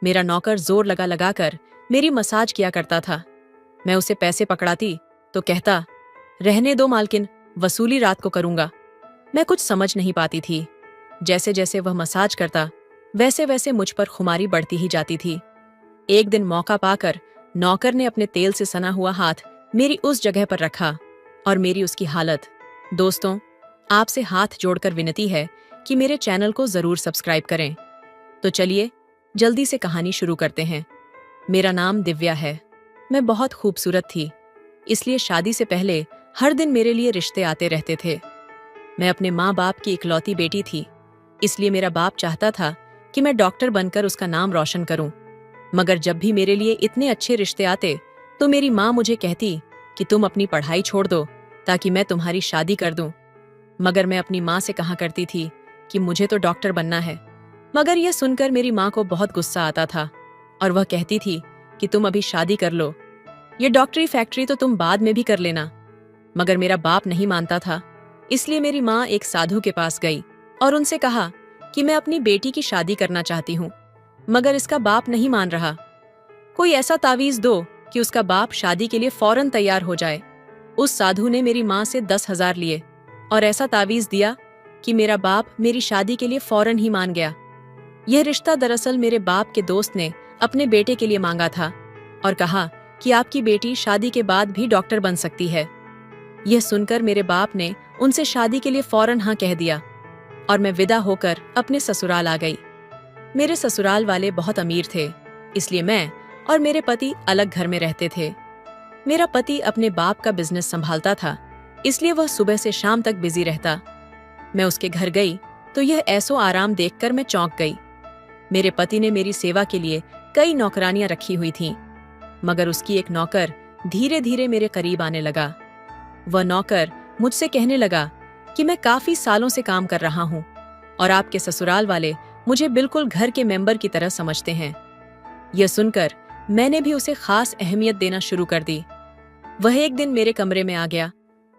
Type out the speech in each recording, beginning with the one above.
मेरा नौकर जोर लगा लगा कर मेरी मसाज किया करता था। मैं उसे पैसे पकड़ाती तो कहता, रहने दो मालकिन, वसूली रात को करूंगा। मैं कुछ समझ नहीं पाती थी। जैसे जैसे वह मसाज करता वैसे वैसे मुझ पर खुमारी बढ़ती ही जाती थी। एक दिन मौका पाकर नौकर ने अपने तेल से सना हुआ हाथ मेरी उस जगह पर रखा और मेरी उसकी हालत। दोस्तों, आपसे हाथ जोड़कर विनती है कि मेरे चैनल को जरूर सब्सक्राइब करें। तो चलिए जल्दी से कहानी शुरू करते हैं। मेरा नाम दिव्या है। मैं बहुत खूबसूरत थी, इसलिए शादी से पहले हर दिन मेरे लिए रिश्ते आते रहते थे। मैं अपने माँ बाप की इकलौती बेटी थी, इसलिए मेरा बाप चाहता था कि मैं डॉक्टर बनकर उसका नाम रोशन करूं। मगर जब भी मेरे लिए इतने अच्छे रिश्ते आते तो मेरी माँ मुझे कहती कि तुम अपनी पढ़ाई छोड़ दो ताकि मैं तुम्हारी शादी कर दूं। मगर मैं अपनी माँ से कहा करती थी कि मुझे तो डॉक्टर बनना है। मगर यह सुनकर मेरी माँ को बहुत गुस्सा आता था और वह कहती थी कि तुम अभी शादी कर लो, ये डॉक्टरी फैक्ट्री तो तुम बाद में भी कर लेना। मगर मेरा बाप नहीं मानता था, इसलिए मेरी माँ एक साधु के पास गई और उनसे कहा कि मैं अपनी बेटी की शादी करना चाहती हूँ। मगर इसका बाप नहीं मान रहा। कोई ऐसा तावीज दो कि उसका बाप शादी के लिए फौरन तैयार हो जाए। उस साधु ने मेरी माँ से 10,000 लिए और ऐसा तावीज दिया कि मेरा बाप मेरी शादी के लिए फौरन ही मान गया। यह रिश्ता दरअसल मेरे बाप के दोस्त ने अपने बेटे के लिए मांगा था और कहा कि आपकी बेटी शादी के बाद भी डॉक्टर बन सकती है। यह सुनकर मेरे बाप ने उनसे शादी के लिए फौरन हाँ कह दिया और मैं विदा होकर अपने ससुराल आ गई। मेरे ससुराल वाले बहुत अमीर थे, इसलिए मैं और मेरे पति अलग घर में रहते थे। मेरा पति अपने बाप का बिजनेस संभालता था, इसलिए वह सुबह से शाम तक बिजी रहता। मैं उसके घर गई तो यह ऐसो आराम देखकर मैं चौंक गई। मेरे पति ने मेरी सेवा के लिए कई नौकरानियां रखी हुई थीं, मगर उसकी एक नौकर धीरे धीरे मेरे करीब आने लगा। वह नौकर मुझसे कहने लगा कि मैं काफी सालों से काम कर रहा हूँ और आपके ससुराल वाले मुझे बिल्कुल घर के मेंबर की तरह समझते हैं। यह सुनकर मैंने भी उसे खास अहमियत देना शुरू कर दी। वह एक दिन मेरे कमरे में आ गया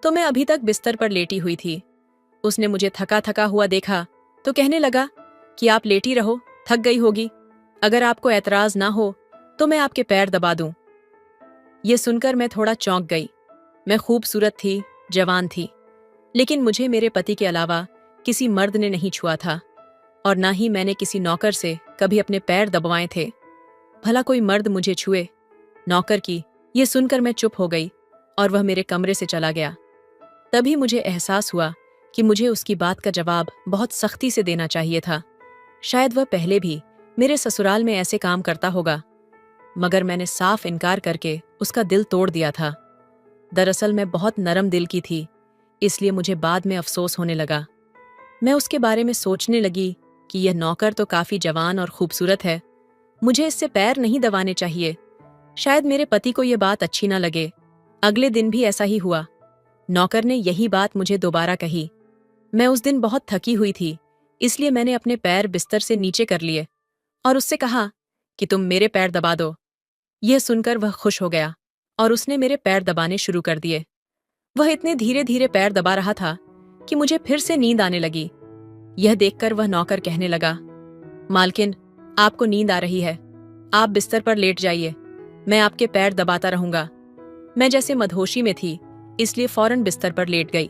तो मैं अभी तक बिस्तर पर लेटी हुई थी। उसने मुझे थका थका हुआ देखा तो कहने लगा कि आप लेटी रहो, थक गई होगी। अगर आपको एतराज ना हो तो मैं आपके पैर दबा दूं। यह सुनकर मैं थोड़ा चौंक गई। मैं खूबसूरत थी, जवान थी, लेकिन मुझे मेरे पति के अलावा किसी मर्द ने नहीं छुआ था और ना ही मैंने किसी नौकर से कभी अपने पैर दबवाए थे। भला कोई मर्द मुझे छुए? नौकर की ये सुनकर मैं चुप हो गई और वह मेरे कमरे से चला गया। तभी मुझे एहसास हुआ कि मुझे उसकी बात का जवाब बहुत सख्ती से देना चाहिए था। शायद वह पहले भी मेरे ससुराल में ऐसे काम करता होगा, मगर मैंने साफ इनकार करके उसका दिल तोड़ दिया था। दरअसल मैं बहुत नरम दिल की थी, इसलिए मुझे बाद में अफसोस होने लगा। मैं उसके बारे में सोचने लगी कि यह नौकर तो काफी जवान और खूबसूरत है, मुझे इससे पैर नहीं दबाने चाहिए। शायद मेरे पति को यह बात अच्छी ना लगे। अगले दिन भी ऐसा ही हुआ। नौकर ने यही बात मुझे दोबारा कही। मैं उस दिन बहुत थकी हुई थी, इसलिए मैंने अपने पैर बिस्तर से नीचे कर लिए और उससे कहा कि तुम मेरे पैर दबा दो। यह सुनकर वह खुश हो गया और उसने मेरे पैर दबाने शुरू कर दिए। वह इतने धीरे धीरे पैर दबा रहा था कि मुझे फिर से नींद आने लगी। यह देखकर वह नौकर कहने लगा, मालकिन, आपको नींद आ रही है, आप बिस्तर पर लेट जाइए, मैं आपके पैर दबाता रहूंगा। मैं जैसे मदहोशी में थी, इसलिए फौरन बिस्तर पर लेट गई।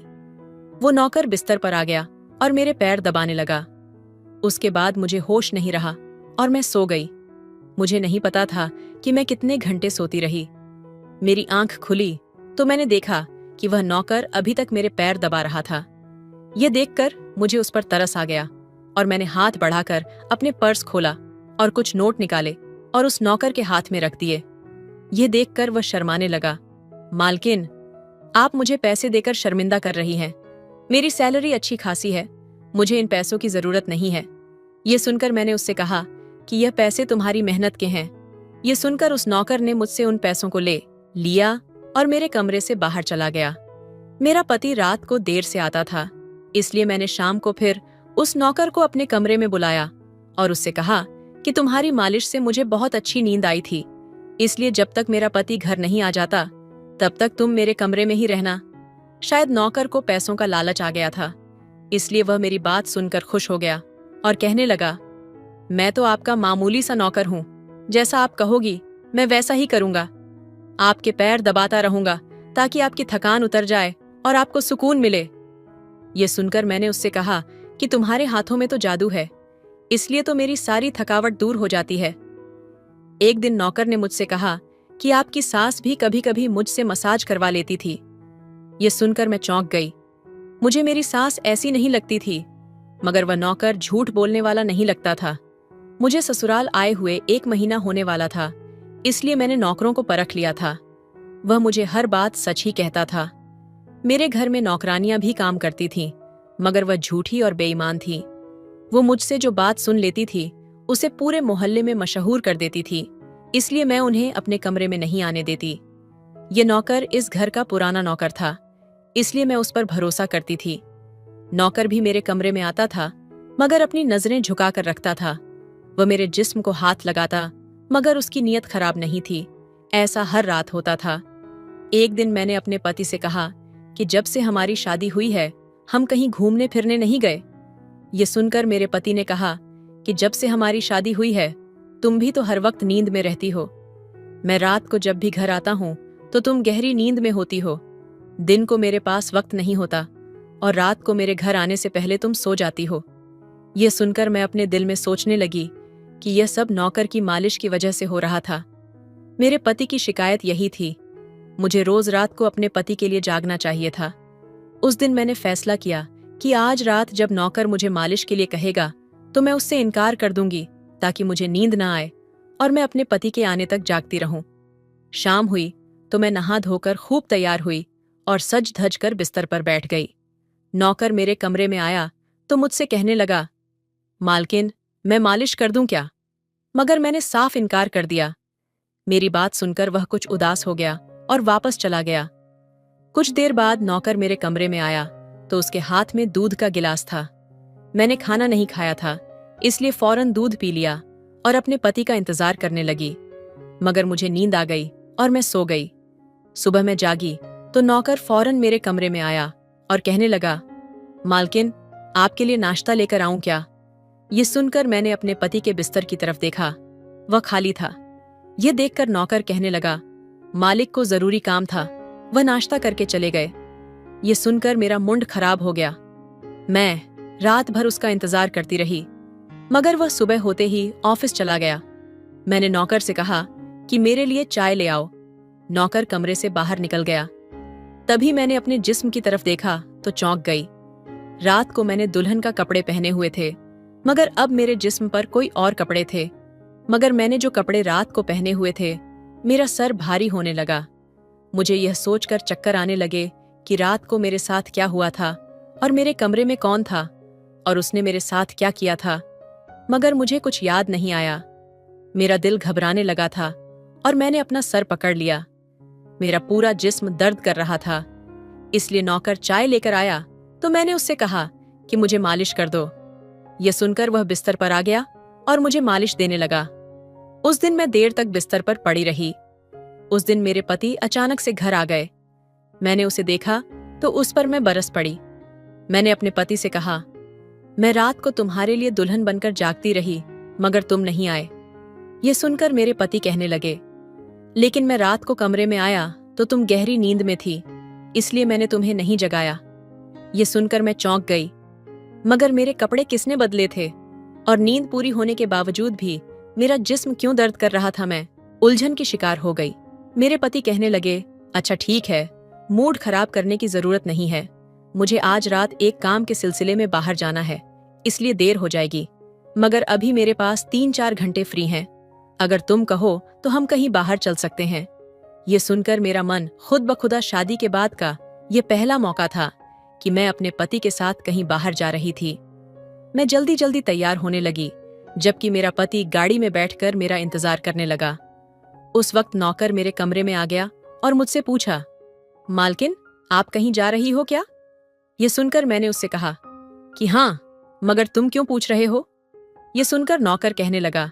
वो नौकर बिस्तर पर आ गया और मेरे पैर दबाने लगा। उसके बाद मुझे होश नहीं रहा और मैं सो गई। मुझे नहीं पता था कि मैं कितने घंटे सोती रही। मेरी आंख खुली तो मैंने देखा कि वह नौकर अभी तक मेरे पैर दबा रहा था। यह देखकर मुझे उस पर तरस आ गया और मैंने हाथ बढ़ाकर अपने पर्स खोला और कुछ नोट निकाले और उस नौकर के हाथ में रख दिए। यह देखकर वह शर्माने लगा। मालकिन, आप मुझे पैसे देकर शर्मिंदा कर रही हैं। मेरी सैलरी अच्छी खासी है, मुझे इन पैसों की जरूरत नहीं है। यह सुनकर मैंने उससे कहा कि यह पैसे तुम्हारी मेहनत के हैं। यह सुनकर उस नौकर ने मुझसे उन पैसों को ले लिया और मेरे कमरे से बाहर चला गया। मेरा पति रात को देर से आता था, इसलिए मैंने शाम को फिर उस नौकर को अपने कमरे में बुलाया और उससे कहा कि तुम्हारी मालिश से मुझे बहुत अच्छी नींद आई थी, इसलिए जब तक मेरा पति घर नहीं आ जाता तब तक तुम मेरे कमरे में ही रहना। शायद नौकर को पैसों का लालच आ गया था, इसलिए वह मेरी बात सुनकर खुश हो गया और कहने लगा, मैं तो आपका मामूली सा नौकर हूँ, जैसा आप कहोगी मैं वैसा ही करूंगा। आपके पैर दबाता रहूंगा ताकि आपकी थकान उतर जाए और आपको सुकून मिले। ये सुनकर मैंने उससे कहा कि तुम्हारे हाथों में तो जादू है, इसलिए तो मेरी सारी थकावट दूर हो जाती है। एक दिन नौकर ने मुझसे कहा कि आपकी सास भी कभी कभी मुझसे मसाज करवा लेती थी। ये सुनकर मैं चौंक गई। मुझे मेरी सास ऐसी नहीं लगती थी, मगर वह नौकर झूठ बोलने वाला नहीं लगता था। मुझे ससुराल आए हुए 1 महीना होने वाला था, इसलिए मैंने नौकरों को परख लिया था। वह मुझे हर बात सच ही कहता था। मेरे घर में नौकरानियां भी काम करती थीं, मगर वह झूठी और बेईमान थी। वो मुझसे जो बात सुन लेती थी उसे पूरे मोहल्ले में मशहूर कर देती थी, इसलिए मैं उन्हें अपने कमरे में नहीं आने देती। ये नौकर इस घर का पुराना नौकर था, इसलिए मैं उस पर भरोसा करती थी। नौकर भी मेरे कमरे में आता था, मगर अपनी नजरें झुकाकर रखता था। वह मेरे जिस्म को हाथ लगाता, मगर उसकी नीयत खराब नहीं थी। ऐसा हर रात होता था। एक दिन मैंने अपने पति से कहा कि जब से हमारी शादी हुई है हम कहीं घूमने फिरने नहीं गए। ये सुनकर मेरे पति ने कहा कि जब से हमारी शादी हुई है तुम भी तो हर वक्त नींद में रहती हो। मैं रात को जब भी घर आता हूं तो तुम गहरी नींद में होती हो। दिन को मेरे पास वक्त नहीं होता और रात को मेरे घर आने से पहले तुम सो जाती हो। यह सुनकर मैं अपने दिल में सोचने लगी कि यह सब नौकर की मालिश की वजह से हो रहा था। मेरे पति की शिकायत यही थी। मुझे रोज रात को अपने पति के लिए जागना चाहिए था। उस दिन मैंने फैसला किया कि आज रात जब नौकर मुझे मालिश के लिए कहेगा तो मैं उससे इनकार कर दूंगी, ताकि मुझे नींद ना आए और मैं अपने पति के आने तक जागती रहूं। शाम हुई तो मैं नहा धोकर खूब तैयार हुई और सज धज कर बिस्तर पर बैठ गई। नौकर मेरे कमरे में आया तो मुझसे कहने लगा, मालकिन मैं मालिश कर दूं क्या? मगर मैंने साफ इनकार कर दिया। मेरी बात सुनकर वह कुछ उदास हो गया और वापस चला गया। कुछ देर बाद नौकर मेरे कमरे में आया तो उसके हाथ में दूध का गिलास था। मैंने खाना नहीं खाया था, इसलिए फौरन दूध पी लिया और अपने पति का इंतजार करने लगी। मगर मुझे नींद आ गई और मैं सो गई। सुबह मैं जागी तो नौकर फौरन मेरे कमरे में आया और कहने लगा, मालकिन आपके लिए नाश्ता लेकर आऊं क्या? ये सुनकर मैंने अपने पति के बिस्तर की तरफ देखा। वह खाली था। यह देखकर नौकर कहने लगा, मालिक को जरूरी काम था, वह नाश्ता करके चले गए। ये सुनकर मेरा मुंड खराब हो गया। मैं रात भर उसका इंतजार करती रही, मगर वह सुबह होते ही ऑफिस चला गया। मैंने नौकर से कहा कि मेरे लिए चाय ले आओ। नौकर कमरे से बाहर निकल गया। तभी मैंने अपने जिस्म की तरफ देखा तो चौंक गई। रात को मैंने दुल्हन का कपड़े पहने हुए थे, मगर अब मेरे जिस्म पर कोई और कपड़े थे। मगर मैंने जो कपड़े रात को पहने हुए थे, मेरा सर भारी होने लगा। मुझे यह सोचकर चक्कर आने लगे कि रात को मेरे साथ क्या हुआ था और मेरे कमरे में कौन था और उसने मेरे साथ क्या किया था। मगर मुझे कुछ याद नहीं आया। मेरा दिल घबराने लगा था और मैंने अपना सर पकड़ लिया। मेरा पूरा जिस्म दर्द कर रहा था। इसलिए नौकर चाय लेकर आया तो मैंने उससे कहा कि मुझे मालिश कर दो। यह सुनकर वह बिस्तर पर आ गया और मुझे मालिश देने लगा। उस दिन मैं देर तक बिस्तर पर पड़ी रही। उस दिन मेरे पति अचानक से घर आ गए। मैंने उसे देखा तो उस पर मैं बरस पड़ी। मैंने अपने पति से कहा, मैं रात को तुम्हारे लिए दुल्हन बनकर जागती रही, मगर तुम नहीं आए। ये सुनकर मेरे पति कहने लगे, लेकिन मैं रात को कमरे में आया तो तुम गहरी नींद में थी, इसलिए मैंने तुम्हें नहीं जगाया। ये सुनकर मैं चौंक गई। मगर मेरे कपड़े किसने बदले थे और नींद पूरी होने के बावजूद भी मेरा जिस्म क्यों दर्द कर रहा था? मैं उलझन की शिकार हो गई। मेरे पति कहने लगे, अच्छा ठीक है, मूड खराब करने की जरूरत नहीं है। मुझे आज रात एक काम के सिलसिले में बाहर जाना है, इसलिए देर हो जाएगी। मगर अभी मेरे पास 3-4 घंटे फ्री हैं। अगर तुम कहो तो हम कहीं बाहर चल सकते हैं। ये सुनकर मेरा मन खुद ब खुदा शादी के बाद का ये पहला मौका था कि मैं अपने पति के साथ कहीं बाहर जा रही थी। मैं जल्दी जल्दी तैयार होने लगी, जबकि मेरा पति गाड़ी में बैठकर मेरा इंतजार करने लगा। उस वक्त नौकर मेरे कमरे में आ गया और मुझसे पूछा, मालकिन आप कहीं जा रही हो क्या? ये सुनकर मैंने उससे कहा कि हाँ, मगर तुम क्यों पूछ रहे हो? ये सुनकर नौकर कहने लगा,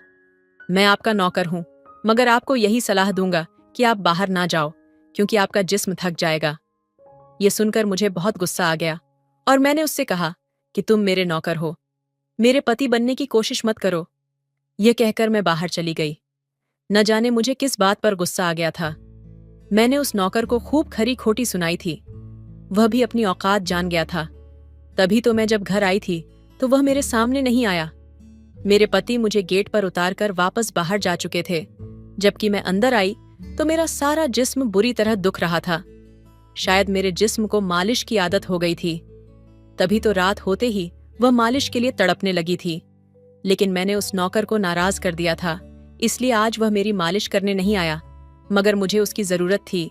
मैं आपका नौकर हूं, मगर आपको यही सलाह दूंगा कि आप बाहर ना जाओ, क्योंकि आपका जिस्म थक जाएगा। ये सुनकर मुझे बहुत गुस्सा आ गया और मैंने उससे कहा कि तुम मेरे नौकर हो, मेरे पति बनने की कोशिश मत करो। यह कहकर मैं बाहर चली गई। न जाने मुझे किस बात पर गुस्सा आ गया था। मैंने उस नौकर को खूब खरी खोटी सुनाई थी। वह भी अपनी औकात जान गया था। तभी तो मैं जब घर आई थी तो वह मेरे सामने नहीं आया। मेरे पति मुझे गेट पर उतारकर वापस बाहर जा चुके थे। जबकि मैं अंदर आई तो मेरा सारा जिस्म बुरी तरह दुख रहा था। शायद मेरे जिस्म को मालिश की आदत हो गई थी। तभी तो रात होते ही वह मालिश के लिए तड़पने लगी थी। लेकिन मैंने उस नौकर को नाराज कर दिया था, इसलिए आज वह मेरी मालिश करने नहीं आया। मगर मुझे उसकी जरूरत थी,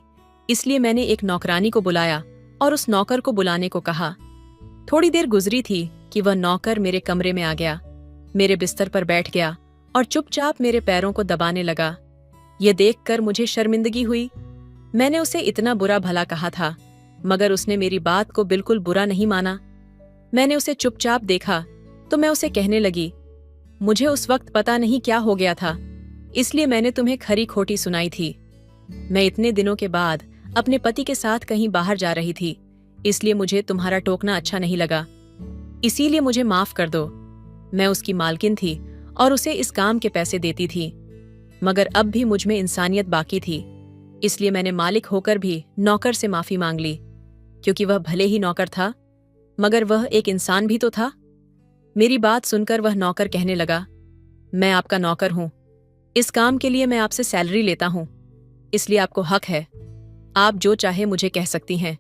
इसलिए मैंने एक नौकरानी को बुलाया और उस नौकर को बुलाने को कहा। थोड़ी देर गुजरी थी कि वह नौकर मेरे कमरे में आ गया, मेरे बिस्तर पर बैठ गया और चुपचाप मेरे पैरों को दबाने लगा। यह देखकर मुझे शर्मिंदगी हुई। मैंने उसे इतना बुरा भला कहा था, मगर उसने मेरी बात को बिल्कुल बुरा नहीं माना। मैंने उसे चुपचाप देखा तो मैं उसे कहने लगी, मुझे उस वक्त पता नहीं क्या हो गया था, इसलिए मैंने तुम्हें खरी खोटी सुनाई थी। मैं इतने दिनों के बाद अपने पति के साथ कहीं बाहर जा रही थी, इसलिए मुझे तुम्हारा टोकना अच्छा नहीं लगा, इसीलिए मुझे माफ कर दो। मैं उसकी मालकिन थी और उसे इस काम के पैसे देती थी, मगर अब भी मुझ में इंसानियत बाकी थी, इसलिए मैंने मालिक होकर भी नौकर से माफी मांग ली। क्योंकि वह भले ही नौकर था, मगर वह एक इंसान भी तो था। मेरी बात सुनकर वह नौकर कहने लगा, मैं आपका नौकर हूं, इस काम के लिए मैं आपसे सैलरी लेता हूं, इसलिए आपको हक है, आप जो चाहे मुझे कह सकती हैं।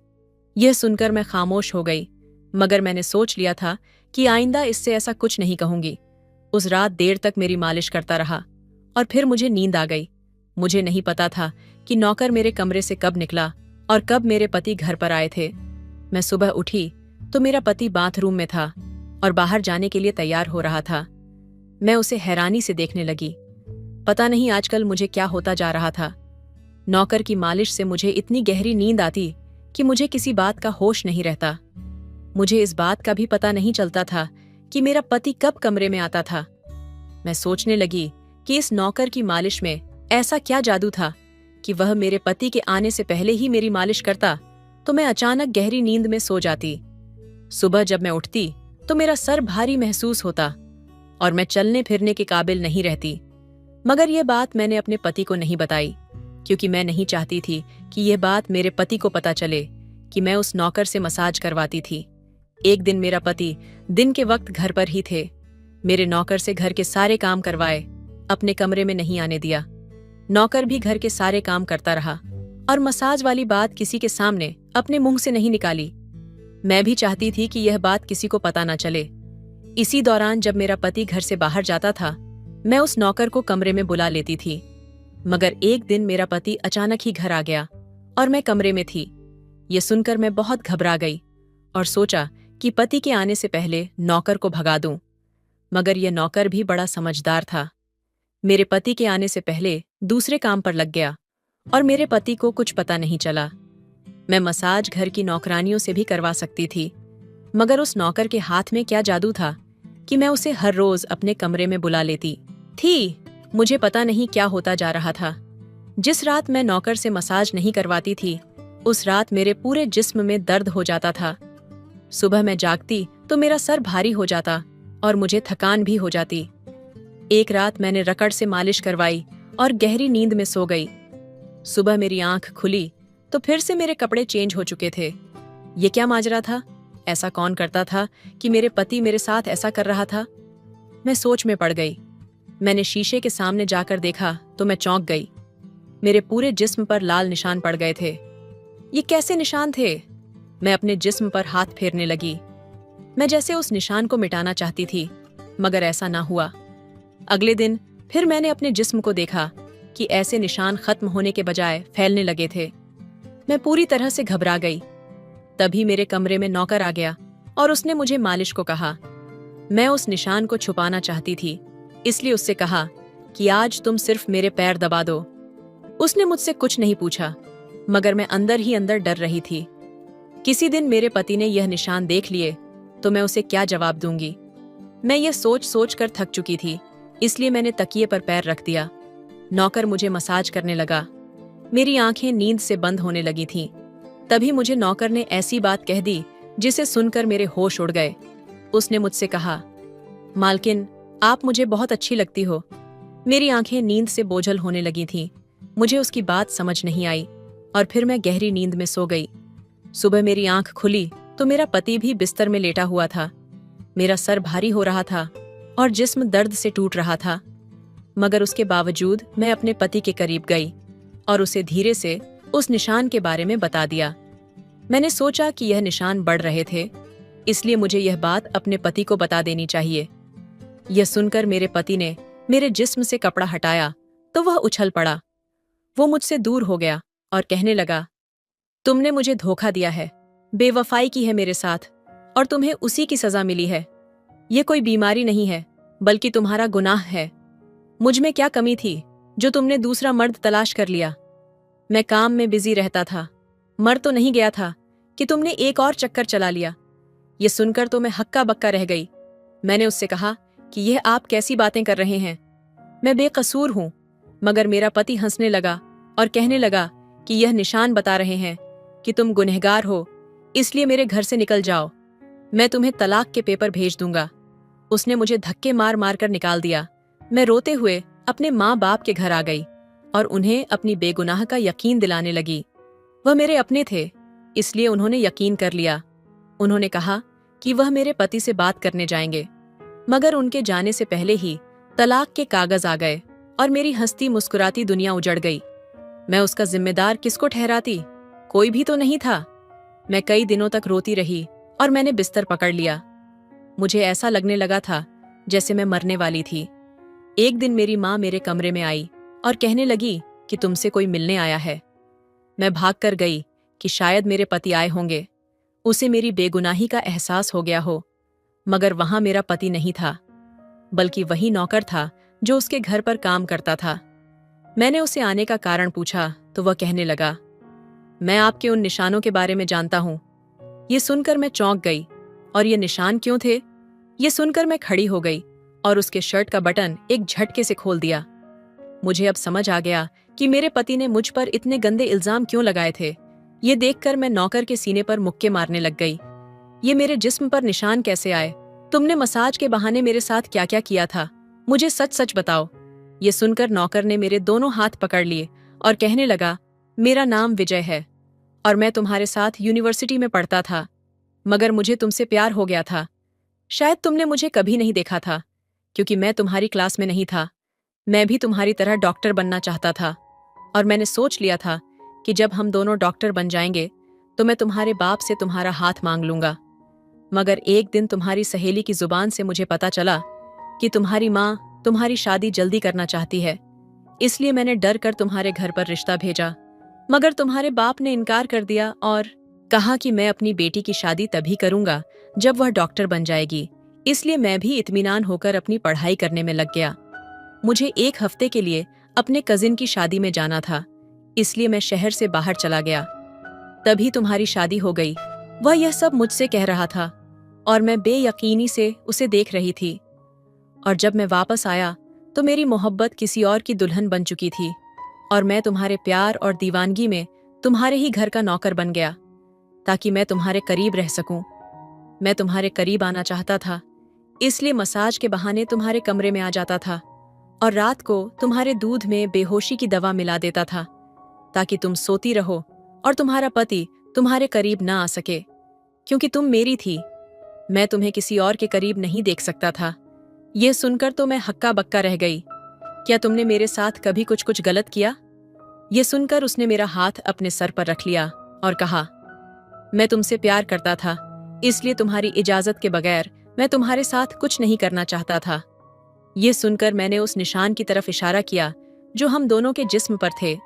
यह सुनकर मैं खामोश हो गई, मगर मैंने सोच लिया था कि आइंदा इससे ऐसा कुछ नहीं कहूंगी। उस रात देर तक मेरी मालिश करता रहा और फिर मुझे नींद आ गई। मुझे नहीं पता था कि नौकर मेरे कमरे से कब निकला और कब मेरे पति घर पर आए थे। मैं सुबह उठी तो मेरा पति बाथरूम में था और बाहर जाने के लिए तैयार हो रहा था। मैं उसे हैरानी से देखने लगी। पता नहीं आजकल मुझे क्या होता जा रहा था। नौकर की मालिश से मुझे इतनी गहरी नींद आती कि मुझे किसी बात का होश नहीं रहता। मुझे इस बात का भी पता नहीं चलता था कि मेरा पति कब कमरे में आता था। मैं सोचने लगी कि इस नौकर की मालिश में ऐसा क्या जादू था कि वह मेरे पति के आने से पहले ही मेरी मालिश करता तो मैं अचानक गहरी नींद में सो जाती। सुबह जब मैं उठती तो मेरा सर भारी महसूस होता और मैं चलने फिरने के काबिल नहीं रहती। मगर यह बात मैंने अपने पति को नहीं बताई, क्योंकि मैं नहीं चाहती थी कि यह बात मेरे पति को पता चले कि मैं उस नौकर से मसाज करवाती थी। एक दिन मेरा पति दिन के वक्त घर पर ही थे। मेरे नौकर से घर के सारे काम करवाए, अपने कमरे में नहीं आने दिया। नौकर भी घर के सारे काम करता रहा और मसाज वाली बात किसी के सामने अपने मुंह से नहीं निकाली। मैं भी चाहती थी कि यह बात किसी को पता न चले। इसी दौरान जब मेरा पति घर से बाहर जाता था, मैं उस नौकर को कमरे में बुला लेती थी। मगर एक दिन मेरा पति अचानक ही घर आ गया और मैं कमरे में थी। यह सुनकर मैं बहुत घबरा गई और सोचा कि पति के आने से पहले नौकर को भगा दूं। मगर यह नौकर भी बड़ा समझदार था। मेरे पति के आने से पहले दूसरे काम पर लग गया और मेरे पति को कुछ पता नहीं चला। मैं मसाज घर की नौकरानियों से भी करवा सकती थी, मगर उस नौकर के हाथ में क्या जादू था कि मैं उसे हर रोज अपने कमरे में बुला लेती थी। मुझे पता नहीं क्या होता जा रहा था। जिस रात मैं नौकर से मसाज नहीं करवाती थी, उस रात मेरे पूरे जिस्म में दर्द हो जाता था। सुबह मैं जागती तो मेरा सर भारी हो जाता और मुझे थकान भी हो जाती। एक रात मैंने रकड़ से मालिश करवाई और गहरी नींद में सो गई। सुबह मेरी आंख खुली तो फिर से मेरे कपड़े चेंज हो चुके थे। ये क्या माजरा था? ऐसा कौन करता था कि मेरे पति मेरे साथ ऐसा कर रहा था? मैं सोच में पड़ गई। मैंने शीशे के सामने जाकर देखा तो मैं चौंक गई। मेरे पूरे जिस्म पर लाल निशान पड़ गए थे। ये कैसे निशान थे? मैं अपने जिस्म पर हाथ फेरने लगी। मैं जैसे उस निशान को मिटाना चाहती थी, मगर ऐसा ना हुआ। अगले दिन फिर मैंने अपने जिस्म को देखा कि ऐसे निशान खत्म होने के बजाय फैलने लगे थे। मैं पूरी तरह से घबरा गई। तभी मेरे कमरे में नौकर आ गया और उसने मुझे मालिश को कहा। मैं उस निशान को छुपाना चाहती थी, इसलिए उससे कहा कि आज तुम सिर्फ मेरे पैर दबा दो। उसने मुझसे कुछ नहीं पूछा, मगर मैं अंदर ही अंदर डर रही थी। किसी दिन मेरे पति ने यह निशान देख लिए तो मैं उसे क्या जवाब दूंगी। मैं यह सोच सोच कर थक चुकी थी, इसलिए मैंने तकिए पर पैर रख दिया। नौकर मुझे मसाज करने लगा। मेरी आंखें नींद से बंद होने लगी थीं। तभी मुझे नौकर ने ऐसी बात कह दी जिसे सुनकर मेरे होश उड़ गए। उसने मुझसे कहा, मालकिन, आप मुझे बहुत अच्छी लगती हो। मेरी आंखें नींद से बोझल होने लगी थीं। मुझे उसकी बात समझ नहीं आई और फिर मैं गहरी नींद में सो गई। सुबह मेरी आंख खुली तो मेरा पति भी बिस्तर में लेटा हुआ था। मेरा सर भारी हो रहा था और जिस्म दर्द से टूट रहा था, मगर उसके बावजूद मैं अपने पति के करीब गई और उसे धीरे से उस निशान के बारे में बता दिया। मैंने सोचा कि यह निशान बढ़ रहे थे, इसलिए मुझे यह बात अपने पति को बता देनी चाहिए। यह सुनकर मेरे पति ने मेरे जिस्म से कपड़ा हटाया तो वह उछल पड़ा। वो मुझसे दूर हो गया और कहने लगा, तुमने मुझे धोखा दिया है, बेवफाई की है मेरे साथ और तुम्हें उसी की सजा मिली है। ये कोई बीमारी नहीं है, बल्कि तुम्हारा गुनाह है। मुझ में क्या कमी थी जो तुमने दूसरा मर्द तलाश कर लिया? मैं काम में बिजी रहता था, मर तो नहीं गया था कि तुमने एक और चक्कर चला लिया। ये सुनकर तो मैं हक्का बक्का रह गई। मैंने उससे कहा कि यह आप कैसी बातें कर रहे हैं, मैं बेकसूर हूं। मगर मेरा पति हंसने लगा और कहने लगा कि यह निशान बता रहे हैं कि तुम गुनहगार हो, इसलिए मेरे घर से निकल जाओ, मैं तुम्हें तलाक के पेपर भेज दूंगा। उसने मुझे धक्के मार मार कर निकाल दिया। मैं रोते हुए अपने माँ बाप के घर आ गई और उन्हें अपनी बेगुनाह का यकीन दिलाने लगी। वह मेरे अपने थे, इसलिए उन्होंने यकीन कर लिया। उन्होंने कहा कि वह मेरे पति से बात करने जाएंगे, मगर उनके जाने से पहले ही तलाक के कागज आ गए और मेरी हंसती मुस्कुराती दुनिया उजड़ गई। मैं उसका जिम्मेदार किसको ठहराती? कोई भी तो नहीं था। मैं कई दिनों तक रोती रही और मैंने बिस्तर पकड़ लिया। मुझे ऐसा लगने लगा था जैसे मैं मरने वाली थी। एक दिन मेरी माँ मेरे कमरे में आई और कहने लगी कि तुमसे कोई मिलने आया है। मैं भाग कर गई कि शायद मेरे पति आए होंगे, उसे मेरी बेगुनाही का एहसास हो गया हो। मगर वहां मेरा पति नहीं था, बल्कि वही नौकर था जो उसके घर पर काम करता था। मैंने उसे आने का कारण पूछा तो वह कहने लगा, मैं आपके उन निशानों के बारे में जानता हूं। ये सुनकर मैं चौंक गई। और ये निशान क्यों थे? ये सुनकर मैं खड़ी हो गई और उसके शर्ट का बटन एक झटके से खोल दिया। मुझे अब समझ आ गया कि मेरे पति ने मुझ पर इतने गंदे इल्जाम क्यों लगाए थे। ये देखकर मैं नौकर के सीने पर मुक्के मारने लग गई। ये मेरे जिस्म पर निशान कैसे आए? तुमने मसाज के बहाने मेरे साथ क्या क्या किया था? मुझे सच सच बताओ। ये सुनकर नौकर ने मेरे दोनों हाथ पकड़ लिए और कहने लगा, मेरा नाम विजय है और मैं तुम्हारे साथ यूनिवर्सिटी में पढ़ता था, मगर मुझे तुमसे प्यार हो गया था। शायद तुमने मुझे कभी नहीं देखा था, क्योंकि मैं तुम्हारी क्लास में नहीं था। मैं भी तुम्हारी तरह डॉक्टर बनना चाहता था और मैंने सोच लिया था कि जब हम दोनों डॉक्टर बन जाएंगे तो मैं तुम्हारे बाप से तुम्हारा हाथ मांग लूंगा। मगर एक दिन तुम्हारी सहेली की जुबान से मुझे पता चला कि तुम्हारी माँ तुम्हारी शादी जल्दी करना चाहती है, इसलिए मैंने डर कर तुम्हारे घर पर रिश्ता भेजा। मगर तुम्हारे बाप ने इनकार कर दिया और कहा कि मैं अपनी बेटी की शादी तभी करूंगा जब वह डॉक्टर बन जाएगी। इसलिए मैं भी इत्मीनान होकर अपनी पढ़ाई करने में लग गया। मुझे एक हफ्ते के लिए अपने कजिन की शादी में जाना था, इसलिए मैं शहर से बाहर चला गया। तभी तुम्हारी शादी हो गई। वह यह सब मुझसे कह रहा था और मैं बेयकीनी से उसे देख रही थी। और जब मैं वापस आया तो मेरी मोहब्बत किसी और की दुल्हन बन चुकी थी और मैं तुम्हारे प्यार और दीवानगी में तुम्हारे ही घर का नौकर बन गया, ताकि मैं तुम्हारे करीब रह सकूं। मैं तुम्हारे करीब आना चाहता था, इसलिए मसाज के बहाने तुम्हारे कमरे में आ जाता था और रात को तुम्हारे दूध में बेहोशी की दवा मिला देता था, ताकि तुम सोती रहो और तुम्हारा पति तुम्हारे करीब ना आ सके। क्योंकि तुम मेरी थी, मैं तुम्हें किसी और के करीब नहीं देख सकता था। यह सुनकर तो मैं हक्का बक्का रह गई। क्या तुमने मेरे साथ कभी कुछ गलत किया? यह सुनकर उसने मेरा हाथ अपने सर पर रख लिया और कहा, मैं तुमसे प्यार करता था, इसलिए तुम्हारी इजाजत के बगैर मैं तुम्हारे साथ कुछ नहीं करना चाहता था। यह सुनकर मैंने उस निशान की तरफ इशारा किया जो हम दोनों के जिस्म पर थे।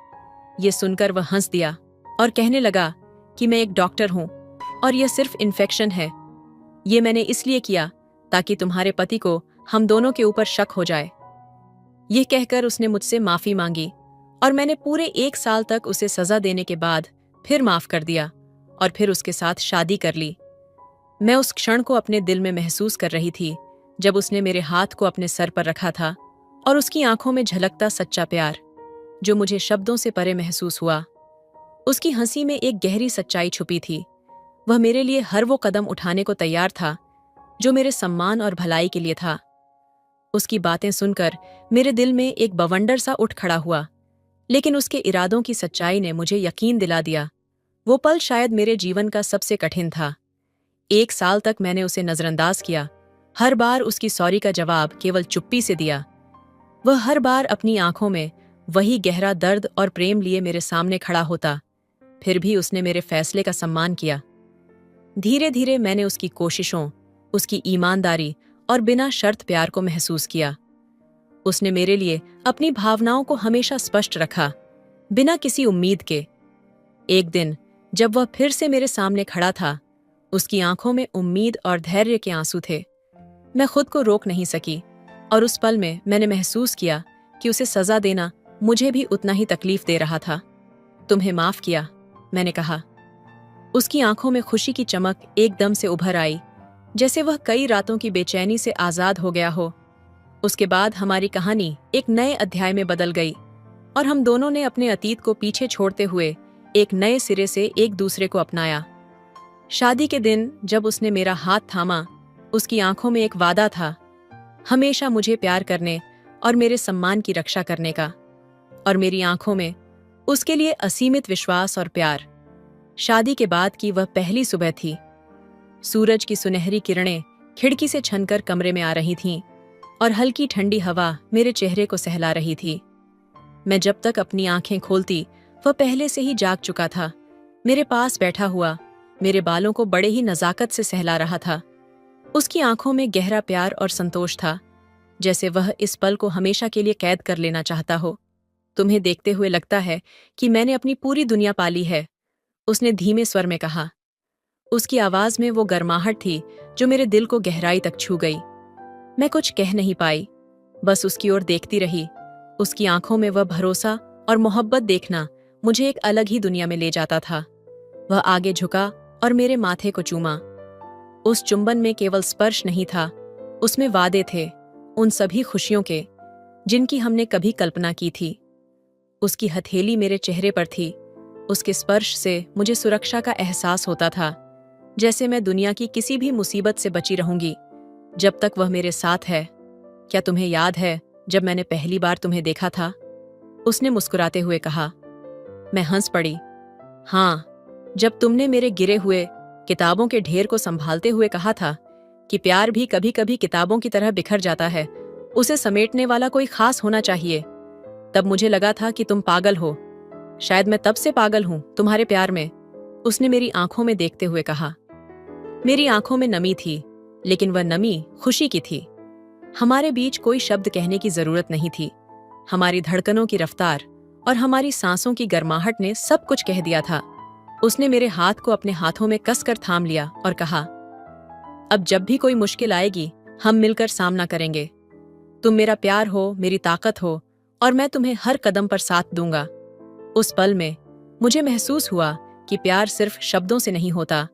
यह सुनकर वह हंस दिया और कहने लगा कि मैं एक डॉक्टर हूं और यह सिर्फ इन्फेक्शन है। ये मैंने इसलिए किया ताकि तुम्हारे पति को हम दोनों के ऊपर शक हो जाए। यह कहकर उसने मुझसे माफी मांगी और मैंने पूरे 1 साल तक उसे सजा देने के बाद फिर माफ कर दिया और फिर उसके साथ शादी कर ली। मैं उस क्षण को अपने दिल में महसूस कर रही थी जब उसने मेरे हाथ को अपने सर पर रखा था और उसकी आंखों में झलकता सच्चा प्यार, जो मुझे शब्दों से परे महसूस हुआ। उसकी हंसी में एक गहरी सच्चाई छुपी थी। वह मेरे लिए हर वो कदम उठाने को तैयार था जो मेरे सम्मान और भलाई के लिए था। उसकी बातें सुनकर मेरे दिल में एक बवंडर सा उठ खड़ा हुआ, लेकिन उसके इरादों की सच्चाई ने मुझे यकीन दिला दिया। वो पल शायद मेरे जीवन का सबसे कठिन था। 1 साल तक मैंने उसे नजरअंदाज किया, हर बार उसकी सॉरी का जवाब केवल चुप्पी से दिया। वह हर बार अपनी आंखों में वही गहरा दर्द और प्रेम लिए मेरे सामने खड़ा होता, फिर भी उसने मेरे फैसले का सम्मान किया। धीरे धीरे मैंने उसकी कोशिशों, उसकी ईमानदारी और बिना शर्त प्यार को महसूस किया। उसने मेरे लिए अपनी भावनाओं को हमेशा स्पष्ट रखा, बिना किसी उम्मीद के। एक दिन जब वह फिर से मेरे सामने खड़ा था, उसकी आंखों में उम्मीद और धैर्य के आंसू थे। मैं खुद को रोक नहीं सकी और उस पल में मैंने महसूस किया कि उसे सजा देना मुझे भी उतना ही तकलीफ दे रहा था। तुम्हें माफ किया, मैंने कहा। उसकी आंखों में खुशी की चमक एकदम से उभर आई, जैसे वह कई रातों की बेचैनी से आजाद हो गया हो। उसके बाद हमारी कहानी एक नए अध्याय में बदल गई और हम दोनों ने अपने अतीत को पीछे छोड़ते हुए एक नए सिरे से एक दूसरे को अपनाया। शादी के दिन जब उसने मेरा हाथ थामा, उसकी आंखों में एक वादा था, हमेशा मुझे प्यार करने और मेरे सम्मान की रक्षा करने का, और मेरी आंखों में उसके लिए असीमित विश्वास और प्यार। शादी के बाद की वह पहली सुबह थी। सूरज की सुनहरी किरणें खिड़की से छनकर कमरे में आ रही थीं और हल्की ठंडी हवा मेरे चेहरे को सहला रही थी। मैं जब तक अपनी आंखें खोलती, वह पहले से ही जाग चुका था, मेरे पास बैठा हुआ, मेरे बालों को बड़े ही नजाकत से सहला रहा था। उसकी आंखों में गहरा प्यार और संतोष था, जैसे वह इस पल को हमेशा के लिए कैद कर लेना चाहता हो। तुम्हें देखते हुए लगता है कि मैंने अपनी पूरी दुनिया पाली है, उसने धीमे स्वर में कहा। उसकी आवाज में वो गर्माहट थी जो मेरे दिल को गहराई तक छू गई। मैं कुछ कह नहीं पाई, बस उसकी ओर देखती रही। उसकी आंखों में वह भरोसा और मोहब्बत देखना मुझे एक अलग ही दुनिया में ले जाता था। वह आगे झुका और मेरे माथे को चूमा। उस चुंबन में केवल स्पर्श नहीं था, उसमें वादे थे, उन सभी खुशियों के जिनकी हमने कभी कल्पना की थी। उसकी हथेली मेरे चेहरे पर थी, उसके स्पर्श से मुझे सुरक्षा का एहसास होता था, जैसे मैं दुनिया की किसी भी मुसीबत से बची रहूंगी जब तक वह मेरे साथ है। क्या तुम्हें याद है जब मैंने पहली बार तुम्हें देखा था? उसने मुस्कुराते हुए कहा। मैं हंस पड़ी। हाँ, जब तुमने मेरे गिरे हुए किताबों के ढेर को संभालते हुए कहा था कि प्यार भी कभी कभी किताबों की तरह बिखर जाता है, उसे समेटने वाला कोई खास होना चाहिए। तब मुझे लगा था कि तुम पागल हो। शायद मैं तब से पागल हूं तुम्हारे प्यार में, उसने मेरी आंखों में देखते हुए कहा। मेरी आंखों में नमी थी, लेकिन वह नमी खुशी की थी। हमारे बीच कोई शब्द कहने की जरूरत नहीं थी। हमारी धड़कनों की रफ्तार और हमारी सांसों की गर्माहट ने सब कुछ कह दिया था। उसने मेरे हाथ को अपने हाथों में कसकर थाम लिया और कहा, अब जब भी कोई मुश्किल आएगी, हम मिलकर सामना करेंगे। तुम मेरा प्यार हो, मेरी ताकत हो, और मैं तुम्हें हर कदम पर साथ दूंगा। उस पल में मुझे महसूस हुआ कि प्यार सिर्फ शब्दों से नहीं होता,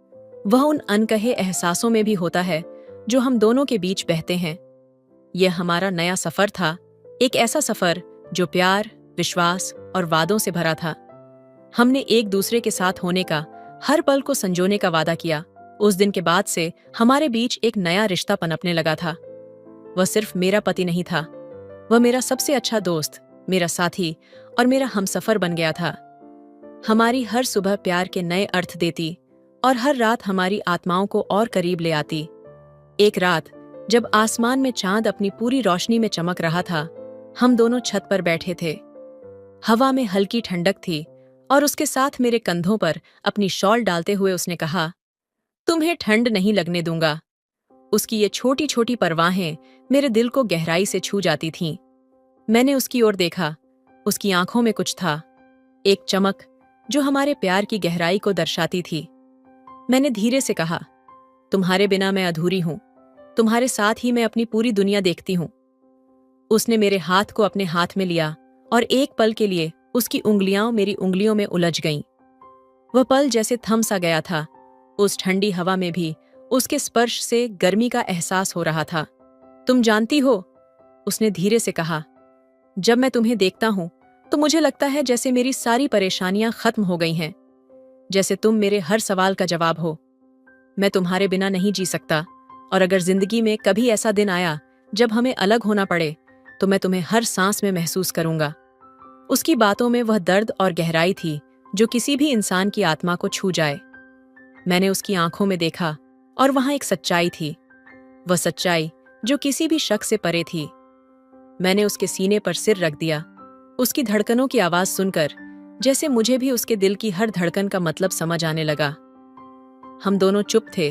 वह उन अनकहे एहसासों में भी होता है जो हम दोनों के बीच बहते हैं। यह हमारा नया सफर था, एक ऐसा सफर जो प्यार, विश्वास और वादों से भरा था। हमने एक दूसरे के साथ होने का, हर पल को संजोने का वादा किया। उस दिन के बाद से हमारे बीच एक नया रिश्ता पनपने लगा था। वह सिर्फ मेरा पति नहीं था, वह मेरा सबसे अच्छा दोस्त, मेरा साथी और मेरा हमसफर बन गया था। हमारी हर सुबह प्यार के नए अर्थ देती और हर रात हमारी आत्माओं को और करीब ले आती। एक रात जब आसमान में चांद अपनी पूरी रोशनी में चमक रहा था, हम दोनों छत पर बैठे थे। हवा में हल्की ठंडक थी और उसके साथ मेरे कंधों पर अपनी शॉल डालते हुए उसने कहा, तुम्हें ठंड नहीं लगने दूंगा। उसकी ये छोटी छोटी परवाहें मेरे दिल को गहराई से छू जाती थीं। मैंने उसकी ओर देखा, उसकी आंखों में कुछ था, एक चमक जो हमारे प्यार की गहराई को दर्शाती थी। मैंने धीरे से कहा, तुम्हारे बिना मैं अधूरी हूं, तुम्हारे साथ ही मैं अपनी पूरी दुनिया देखती हूं। उसने मेरे हाथ को अपने हाथ में लिया और एक पल के लिए उसकी उंगलियां मेरी उंगलियों में उलझ गईं। वह पल जैसे थम सा गया था। उस ठंडी हवा में भी उसके स्पर्श से गर्मी का एहसास हो रहा था। तुम जानती हो, उसने धीरे से कहा, जब मैं तुम्हें देखता हूं तो मुझे लगता है जैसे मेरी सारी परेशानियां खत्म हो गई हैं, जैसे तुम मेरे हर सवाल का जवाब हो। मैं तुम्हारे बिना नहीं जी सकता, और अगर जिंदगी में कभी ऐसा दिन आया जब हमें अलग होना पड़े तो मैं तुम्हें हर सांस में महसूस करूंगा। उसकी बातों में वह दर्द और गहराई थी जो किसी भी इंसान की आत्मा को छू जाए। मैंने उसकी आंखों में देखा और वहां एक सच्चाई थी, वह सच्चाई जो किसी भी शक से परे थी। मैंने उसके सीने पर सिर रख दिया, उसकी धड़कनों की आवाज सुनकर जैसे मुझे भी उसके दिल की हर धड़कन का मतलब समझ आने लगा। हम दोनों चुप थे,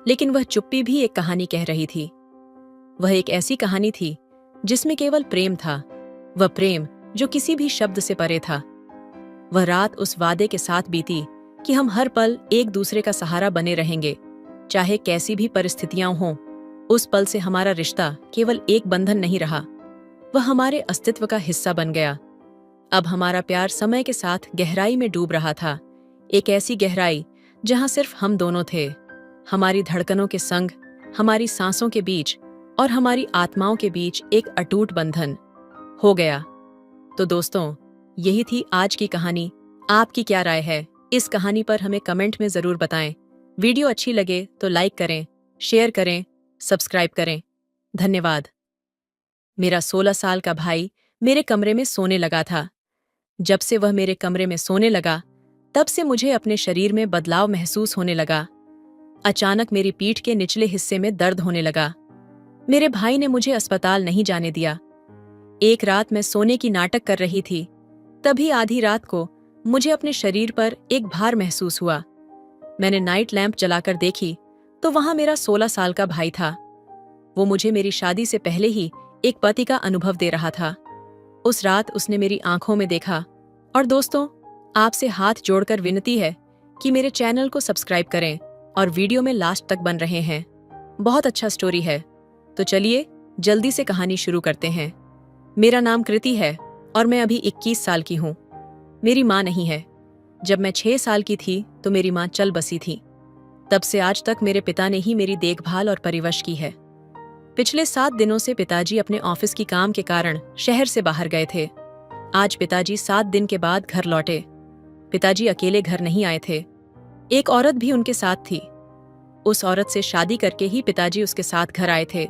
लेकिन वह चुप्पी भी एक कहानी कह रही थी। वह एक ऐसी कहानी थी जिसमें केवल प्रेम था, वह प्रेम जो किसी भी शब्द से परे था। वह रात उस वादे के साथ बीती कि हम हर पल एक दूसरे का सहारा बने रहेंगे, चाहे कैसी भी परिस्थितियां हों। उस पल से हमारा रिश्ता केवल एक बंधन नहीं रहा, वह हमारे अस्तित्व का हिस्सा बन गया। अब हमारा प्यार समय के साथ गहराई में डूब रहा था, एक ऐसी गहराई जहां सिर्फ हम दोनों थे, हमारी धड़कनों के संग, हमारी सांसों के बीच और हमारी आत्माओं के बीच एक अटूट बंधन हो गया। तो दोस्तों, यही थी आज की कहानी। आपकी क्या राय है इस कहानी पर हमें कमेंट में जरूर बताएं। वीडियो अच्छी लगे तो लाइक करें, शेयर करें, सब्सक्राइब करें। धन्यवाद। मेरा 16 साल का भाई मेरे कमरे में सोने लगा था। जब से वह मेरे कमरे में सोने लगा, तब से मुझे अपने शरीर में बदलाव महसूस होने लगा। अचानक मेरी पीठ के निचले हिस्से में दर्द होने लगा। मेरे भाई ने मुझे अस्पताल नहीं जाने दिया। एक रात मैं सोने की नाटक कर रही थी, तभी आधी रात को मुझे अपने शरीर पर एक भार महसूस हुआ। मैंने नाइट लैंप जलाकर देखी तो वहां मेरा 16 साल का भाई था। वो मुझे मेरी शादी से पहले ही एक पति का अनुभव दे रहा था। उस रात उसने मेरी आंखों में देखा। और दोस्तों, आपसे हाथ जोड़कर विनती है कि मेरे चैनल को सब्सक्राइब करें और वीडियो में लास्ट तक बन रहे हैं। बहुत अच्छा स्टोरी है। तो चलिए जल्दी से कहानी शुरू करते हैं। मेरा नाम कृति है और मैं अभी 21 साल की हूँ। मेरी माँ नहीं है। जब मैं 6 साल की थी तो मेरी माँ चल बसी थी। तब से आज तक मेरे पिता ने ही मेरी देखभाल और परवरिश की है। पिछले 7 दिनों से पिताजी अपने ऑफिस की काम के कारण शहर से बाहर गए थे। आज पिताजी 7 दिन के बाद घर लौटे। पिताजी अकेले घर नहीं आए थे, एक औरत भी उनके साथ थी। उस औरत से शादी करके ही पिताजी उसके साथ घर आए थे,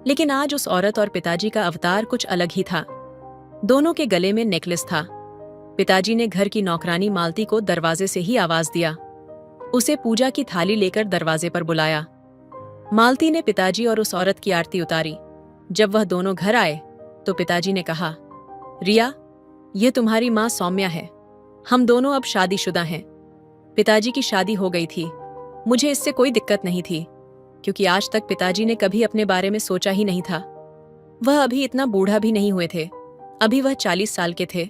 लेकिन आज उस औरत और पिताजी का अवतार कुछ अलग ही था। दोनों के गले में नेकलेस था। पिताजी ने घर की नौकरानी मालती को दरवाजे से ही आवाज दिया, उसे पूजा की थाली लेकर दरवाजे पर बुलाया। मालती ने पिताजी और उस औरत की आरती उतारी। जब वह दोनों घर आए तो पिताजी ने कहा, रिया, यह तुम्हारी माँ सौम्या है। हम दोनों अब शादीशुदा हैं। पिताजी की शादी हो गई थी। मुझे इससे कोई दिक्कत नहीं थी, क्योंकि आज तक पिताजी ने कभी अपने बारे में सोचा ही नहीं था। वह अभी इतना बूढ़ा भी नहीं हुए थे, अभी वह 40 साल के थे।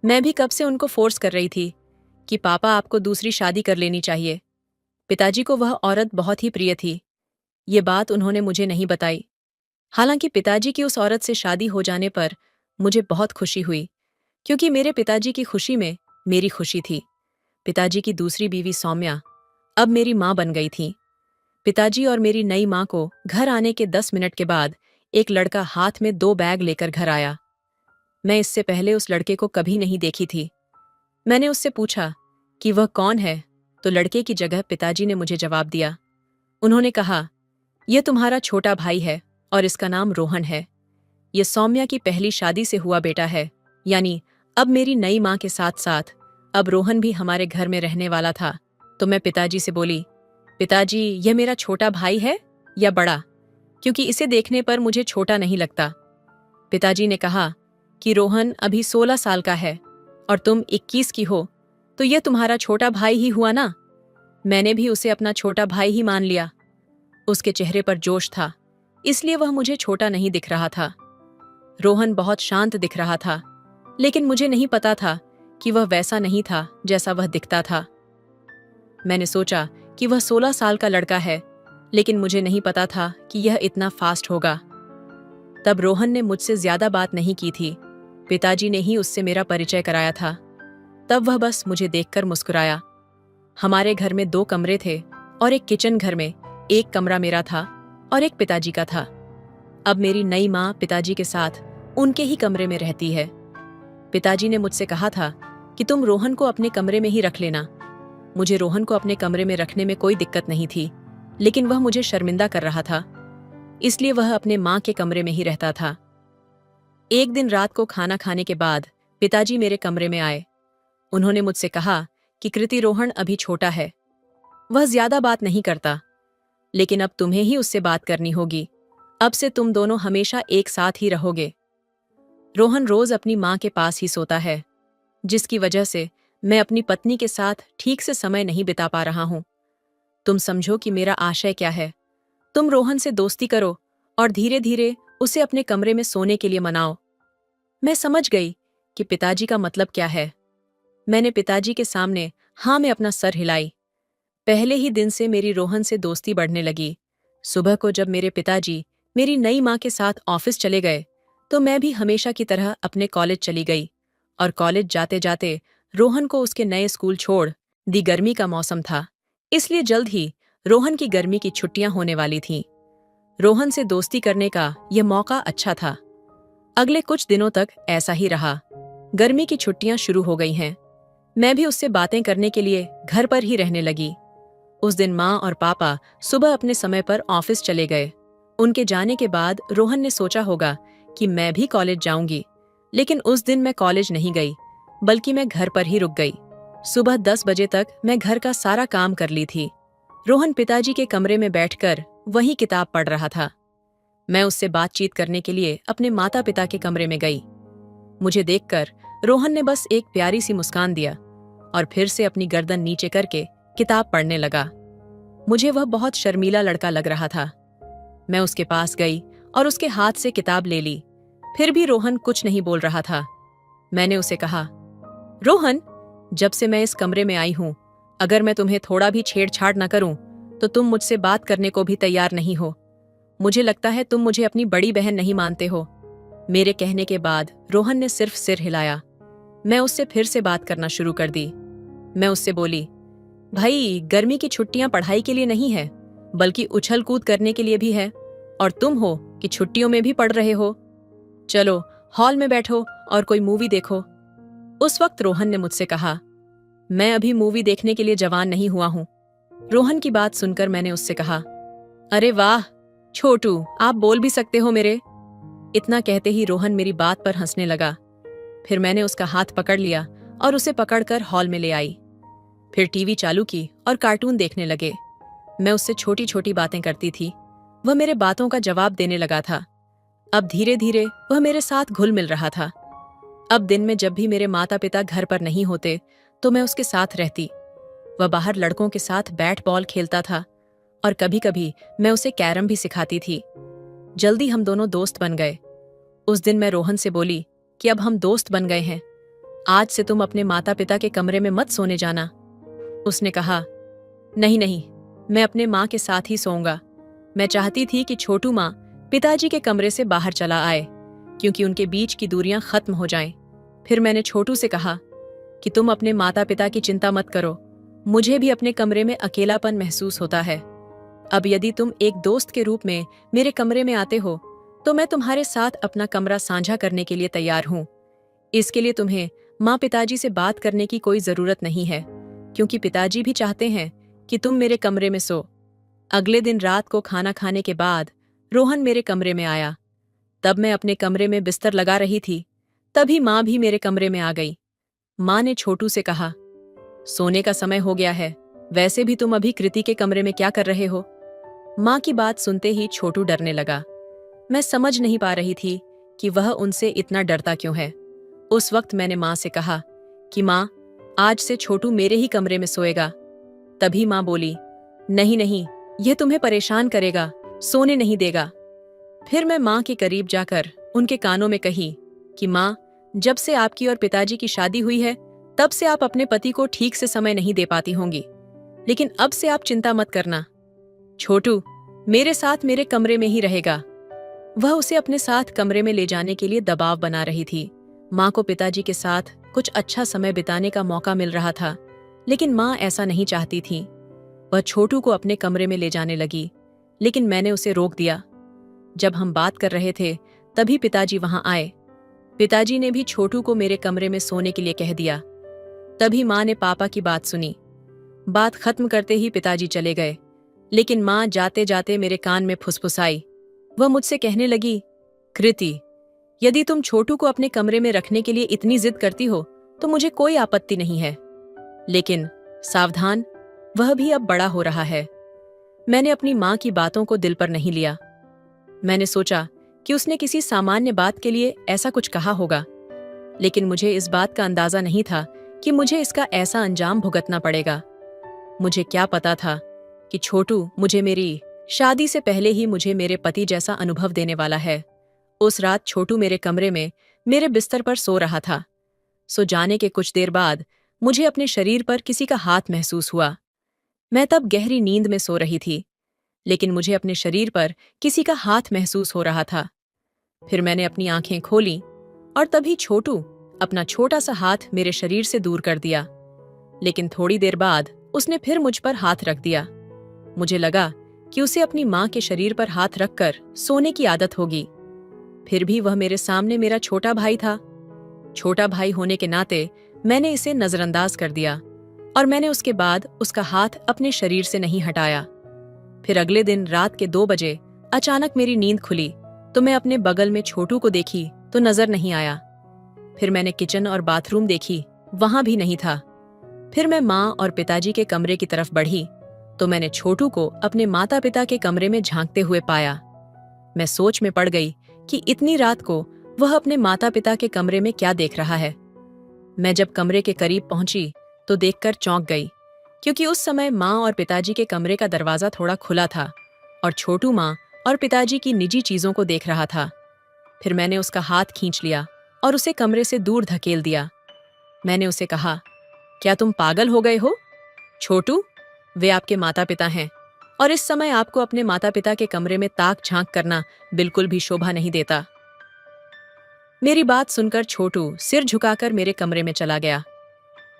मैं भी कब से उनको फोर्स कर रही थी कि पापा आपको दूसरी शादी कर लेनी चाहिए। पिताजी को वह औरत बहुत ही प्रिय थी। ये बात उन्होंने मुझे नहीं बताई। हालांकि पिताजी की उस औरत से शादी हो जाने पर मुझे बहुत खुशी हुई, क्योंकि मेरे पिताजी की खुशी में मेरी खुशी थी। पिताजी की दूसरी बीवी सौम्या अब मेरी माँ बन गई थी। पिताजी और मेरी नई माँ को घर आने के 10 मिनट के बाद एक लड़का हाथ में 2 बैग लेकर घर आया। मैं इससे पहले उस लड़के को कभी नहीं देखी थी। मैंने उससे पूछा कि वह कौन है, तो लड़के की जगह पिताजी ने मुझे जवाब दिया। उन्होंने कहा, यह तुम्हारा छोटा भाई है और इसका नाम रोहन है। यह सौम्या की पहली शादी से हुआ बेटा है, यानी अब मेरी नई माँ के साथ साथ अब रोहन भी हमारे घर में रहने वाला था। तो मैं पिताजी से बोली, पिताजी, यह मेरा छोटा भाई है या बड़ा, क्योंकि इसे देखने पर मुझे छोटा नहीं लगता। पिताजी ने कहा कि रोहन अभी 16 साल का है और तुम 21 की हो, तो यह तुम्हारा छोटा भाई ही हुआ ना। मैंने भी उसे अपना छोटा भाई ही मान लिया। उसके चेहरे पर जोश था, इसलिए वह मुझे छोटा नहीं दिख रहा था। रोहन बहुत शांत दिख रहा था, लेकिन मुझे नहीं पता था कि वह वैसा नहीं था जैसा वह दिखता था। मैंने सोचा कि वह 16 साल का लड़का है, लेकिन मुझे नहीं पता था कि यह इतना फास्ट होगा। तब रोहन ने मुझसे ज्यादा बात नहीं की थी। पिताजी ने ही उससे मेरा परिचय कराया था। तब वह बस मुझे देखकर मुस्कुराया। हमारे घर में 2 कमरे थे और एक किचन घर में एक कमरा मेरा था और एक पिताजी का था। अब मेरी नई माँ पिताजी के साथ उनके ही कमरे में रहती है। पिताजी ने मुझसे कहा था कि तुम रोहन को अपने कमरे में ही रख लेना। मुझे रोहन को अपने कमरे में रखने में कोई दिक्कत नहीं थी, लेकिन वह मुझे शर्मिंदा कर रहा था। इसलिए वह अपने माँ के कमरे में ही रहता था। एक दिन रात को खाना खाने के बाद पिताजी मेरे कमरे में आए। उन्होंने मुझसे कहा कि कृति, रोहन अभी छोटा है, वह ज्यादा बात नहीं करता, लेकिन अब तुम्हें ही उससे बात करनी होगी। अब से तुम दोनों हमेशा एक साथ ही रहोगे। रोहन रोज अपनी माँ के पास ही सोता है, जिसकी वजह से मैं अपनी पत्नी के साथ ठीक से समय नहीं बिता पा रहा हूं। तुम समझो कि मेरा आशय क्या है। तुम रोहन से दोस्ती करो और धीरे धीरे उसे अपने कमरे में सोने के लिए मनाओ। मैं समझ गई कि पिताजी का मतलब क्या है। मैंने पिताजी के सामने हाँ में अपना सर हिलाई। पहले ही दिन से मेरी रोहन से दोस्ती बढ़ने लगी। सुबह को जब मेरे पिताजी मेरी नई माँ के साथ ऑफिस चले गए, तो मैं भी हमेशा की तरह अपने कॉलेज चली गई। और कॉलेज जाते जाते रोहन को उसके नए स्कूल छोड़ दी। गर्मी का मौसम था, इसलिए जल्द ही रोहन की गर्मी की छुट्टियां होने वाली थीं। रोहन से दोस्ती करने का यह मौका अच्छा था। अगले कुछ दिनों तक ऐसा ही रहा। गर्मी की छुट्टियां शुरू हो गई हैं। मैं भी उससे बातें करने के लिए घर पर ही रहने लगी। उस दिन माँ और पापा सुबह अपने समय पर ऑफिस चले गए। उनके जाने के बाद रोहन ने सोचा होगा कि मैं भी कॉलेज जाऊंगी, लेकिन उस दिन मैं कॉलेज नहीं गई, बल्कि मैं घर पर ही रुक गई। सुबह 10 बजे तक मैं घर का सारा काम कर ली थी। रोहन पिताजी के कमरे में बैठकर वही किताब पढ़ रहा था। मैं उससे बातचीत करने के लिए अपने माता पिता के कमरे में गई। मुझे देखकर रोहन ने बस एक प्यारी सी मुस्कान दिया और फिर से अपनी गर्दन नीचे करके किताब पढ़ने लगा। मुझे वह बहुत शर्मीला लड़का लग रहा था। मैं उसके पास गई और उसके हाथ से किताब ले ली। फिर भी रोहन कुछ नहीं बोल रहा था। मैंने उसे कहा, रोहन, जब से मैं इस कमरे में आई हूं, अगर मैं तुम्हें थोड़ा भी छेड़छाड़ न करूं तो तुम मुझसे बात करने को भी तैयार नहीं हो। मुझे लगता है तुम मुझे अपनी बड़ी बहन नहीं मानते हो। मेरे कहने के बाद रोहन ने सिर्फ सिर हिलाया। मैं उससे फिर से बात करना शुरू कर दी। मैं उससे बोली, भाई, गर्मी की छुट्टियां पढ़ाई के लिए नहीं है, बल्कि उछल कूद करने के लिए भी है, और तुम हो कि छुट्टियों में भी पढ़ रहे हो। चलो हॉल में बैठो और कोई मूवी देखो। उस वक्त रोहन ने मुझसे कहा, मैं अभी मूवी देखने के लिए जवान नहीं हुआ हूं। रोहन की बात सुनकर मैंने उससे कहा, अरे वाह छोटू, आप बोल भी सकते हो मेरे। इतना कहते ही रोहन मेरी बात पर हंसने लगा। फिर मैंने उसका हाथ पकड़ लिया और उसे पकड़कर हॉल में ले आई। फिर टीवी चालू की और कार्टून देखने लगे। मैं उससे छोटी छोटी बातें करती थी। वह मेरे बातों का जवाब देने लगा था। अब धीरे धीरे वह मेरे साथ घुल मिल रहा था। अब दिन में जब भी मेरे माता पिता घर पर नहीं होते तो मैं उसके साथ रहती। वह बाहर लड़कों के साथ बैट बॉल खेलता था और कभी कभी मैं उसे कैरम भी सिखाती थी। जल्दी हम दोनों दोस्त बन गए। उस दिन मैं रोहन से बोली कि अब हम दोस्त बन गए हैं, आज से तुम अपने माता पिता के कमरे में मत सोने जाना। उसने कहा, नहीं नहीं, मैं अपने माँ के साथ ही सोऊंगा। मैं चाहती थी कि छोटू माँ पिताजी के कमरे से बाहर चला आए, क्योंकि उनके बीच की दूरियां खत्म हो जाएं। फिर मैंने छोटू से कहा कि तुम अपने माता पिता की चिंता मत करो, मुझे भी अपने कमरे में अकेलापन महसूस होता है। अब यदि तुम एक दोस्त के रूप में मेरे कमरे में आते हो तो मैं तुम्हारे साथ अपना कमरा साझा करने के लिए तैयार हूं। इसके लिए तुम्हें माँ पिताजी से बात करने की कोई जरूरत नहीं है, क्योंकि पिताजी भी चाहते हैं कि तुम मेरे कमरे में सो। अगले दिन रात को खाना खाने के बाद रोहन मेरे कमरे में आया। तब मैं अपने कमरे में बिस्तर लगा रही थी, तभी माँ भी मेरे कमरे में आ गई। माँ ने छोटू से कहा, सोने का समय हो गया है, वैसे भी तुम अभी कृति के कमरे में क्या कर रहे हो। माँ की बात सुनते ही छोटू डरने लगा। मैं समझ नहीं पा रही थी कि वह उनसे इतना डरता क्यों है। उस वक्त मैंने माँ से कहा कि माँ, आज से छोटू मेरे ही कमरे में सोएगा। तभी माँ बोली, नहीं नहीं, यह तुम्हें परेशान करेगा, सोने नहीं देगा। फिर मैं माँ के करीब जाकर उनके कानों में कही कि माँ, जब से आपकी और पिताजी की शादी हुई है तब से आप अपने पति को ठीक से समय नहीं दे पाती होंगी, लेकिन अब से आप चिंता मत करना। छोटू मेरे साथ मेरे कमरे में ही रहेगा। वह उसे अपने साथ कमरे में ले जाने के लिए दबाव बना रही थी। माँ को पिताजी के साथ कुछ अच्छा समय बिताने का मौका मिल रहा था, लेकिन माँ ऐसा नहीं चाहती थी। वह छोटू को अपने कमरे में ले जाने लगी, लेकिन मैंने उसे रोक दिया। जब हम बात कर रहे थे तभी पिताजी वहां आए। पिताजी ने भी छोटू को मेरे कमरे में सोने के लिए कह दिया। तभी माँ ने पापा की बात सुनी। बात खत्म करते ही पिताजी चले गए, लेकिन माँ जाते जाते मेरे कान में फुसफुसाई, वह मुझसे कहने लगी, कृति, यदि तुम छोटू को अपने कमरे में रखने के लिए इतनी जिद करती हो तो मुझे कोई आपत्ति नहीं है, लेकिन सावधान, वह भी अब बड़ा हो रहा है। मैंने अपनी माँ की बातों को दिल पर नहीं लिया। मैंने सोचा कि उसने किसी सामान्य बात के लिए ऐसा कुछ कहा होगा, लेकिन मुझे इस बात का अंदाजा नहीं था कि मुझे इसका ऐसा अंजाम भुगतना पड़ेगा। मुझे क्या पता था कि छोटू मुझे मेरी शादी से पहले ही मुझे मेरे पति जैसा अनुभव देने वाला है। उस रात छोटू मेरे कमरे में मेरे बिस्तर पर सो रहा था। सो जाने के कुछ देर बाद मुझे अपने शरीर पर किसी का हाथ महसूस हुआ। मैं तब गहरी नींद में सो रही थी, लेकिन मुझे अपने शरीर पर किसी का हाथ महसूस हो रहा था। फिर मैंने अपनी आंखें खोलीं और तभी छोटू अपना छोटा सा हाथ मेरे शरीर से दूर कर दिया, लेकिन थोड़ी देर बाद उसने फिर मुझ पर हाथ रख दिया। मुझे लगा कि उसे अपनी माँ के शरीर पर हाथ रखकर सोने की आदत होगी। फिर भी वह मेरे सामने मेरा छोटा भाई था। छोटा भाई होने के नाते मैंने इसे नजरअंदाज कर दिया और मैंने उसके बाद उसका हाथ अपने शरीर से नहीं हटाया। फिर अगले दिन रात के 2 बजे अचानक मेरी नींद खुली तो मैं अपने बगल में छोटू को देखी तो नजर नहीं आया। फिर मैंने किचन और बाथरूम देखी, वहां भी नहीं था। फिर मैं माँ और पिताजी के कमरे की तरफ बढ़ी तो मैंने छोटू को अपने माता पिता के कमरे में झांकते हुए पाया। मैं सोच में पड़ गई कि इतनी रात को वह अपने माता पिता के कमरे में क्या देख रहा है। मैं जब कमरे के करीब पहुंची तो देखकर चौंक गई, क्योंकि उस समय माँ और पिताजी के कमरे का दरवाजा थोड़ा खुला था और छोटू माँ और पिताजी की निजी चीजों को देख रहा था। फिर मैंने उसका हाथ खींच लिया और उसे कमरे से दूर धकेल दिया। मैंने उसे कहा, क्या तुम पागल हो गए हो? छोटू, वे आपके माता पिता हैं और इस समय आपको अपने माता पिता के कमरे में ताक झांक करना बिल्कुल भी शोभा नहीं देता। मेरी बात सुनकर छोटू सिर झुकाकर मेरे कमरे में चला गया।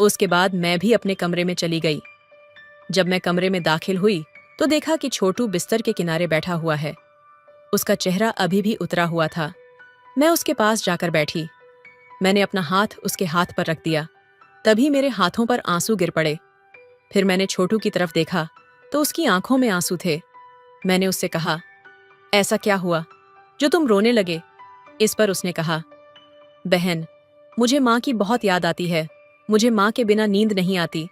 उसके बाद मैं भी अपने कमरे में चली गई। जब मैं कमरे में दाखिल हुई तो देखा कि छोटू बिस्तर के किनारे बैठा हुआ है। उसका चेहरा अभी भी उतरा हुआ था। मैं उसके पास जाकर बैठी। मैंने अपना हाथ उसके हाथ पर रख दिया। तभी मेरे हाथों पर आंसू गिर पड़े। फिर मैंने छोटू की तरफ देखा तो उसकी आंखों में आंसू थे। मैंने उससे कहा, ऐसा क्या हुआ जो तुम रोने लगे? इस पर उसने कहा, बहन, मुझे माँ की बहुत याद आती है। मुझे माँ के बिना नींद नहीं आती।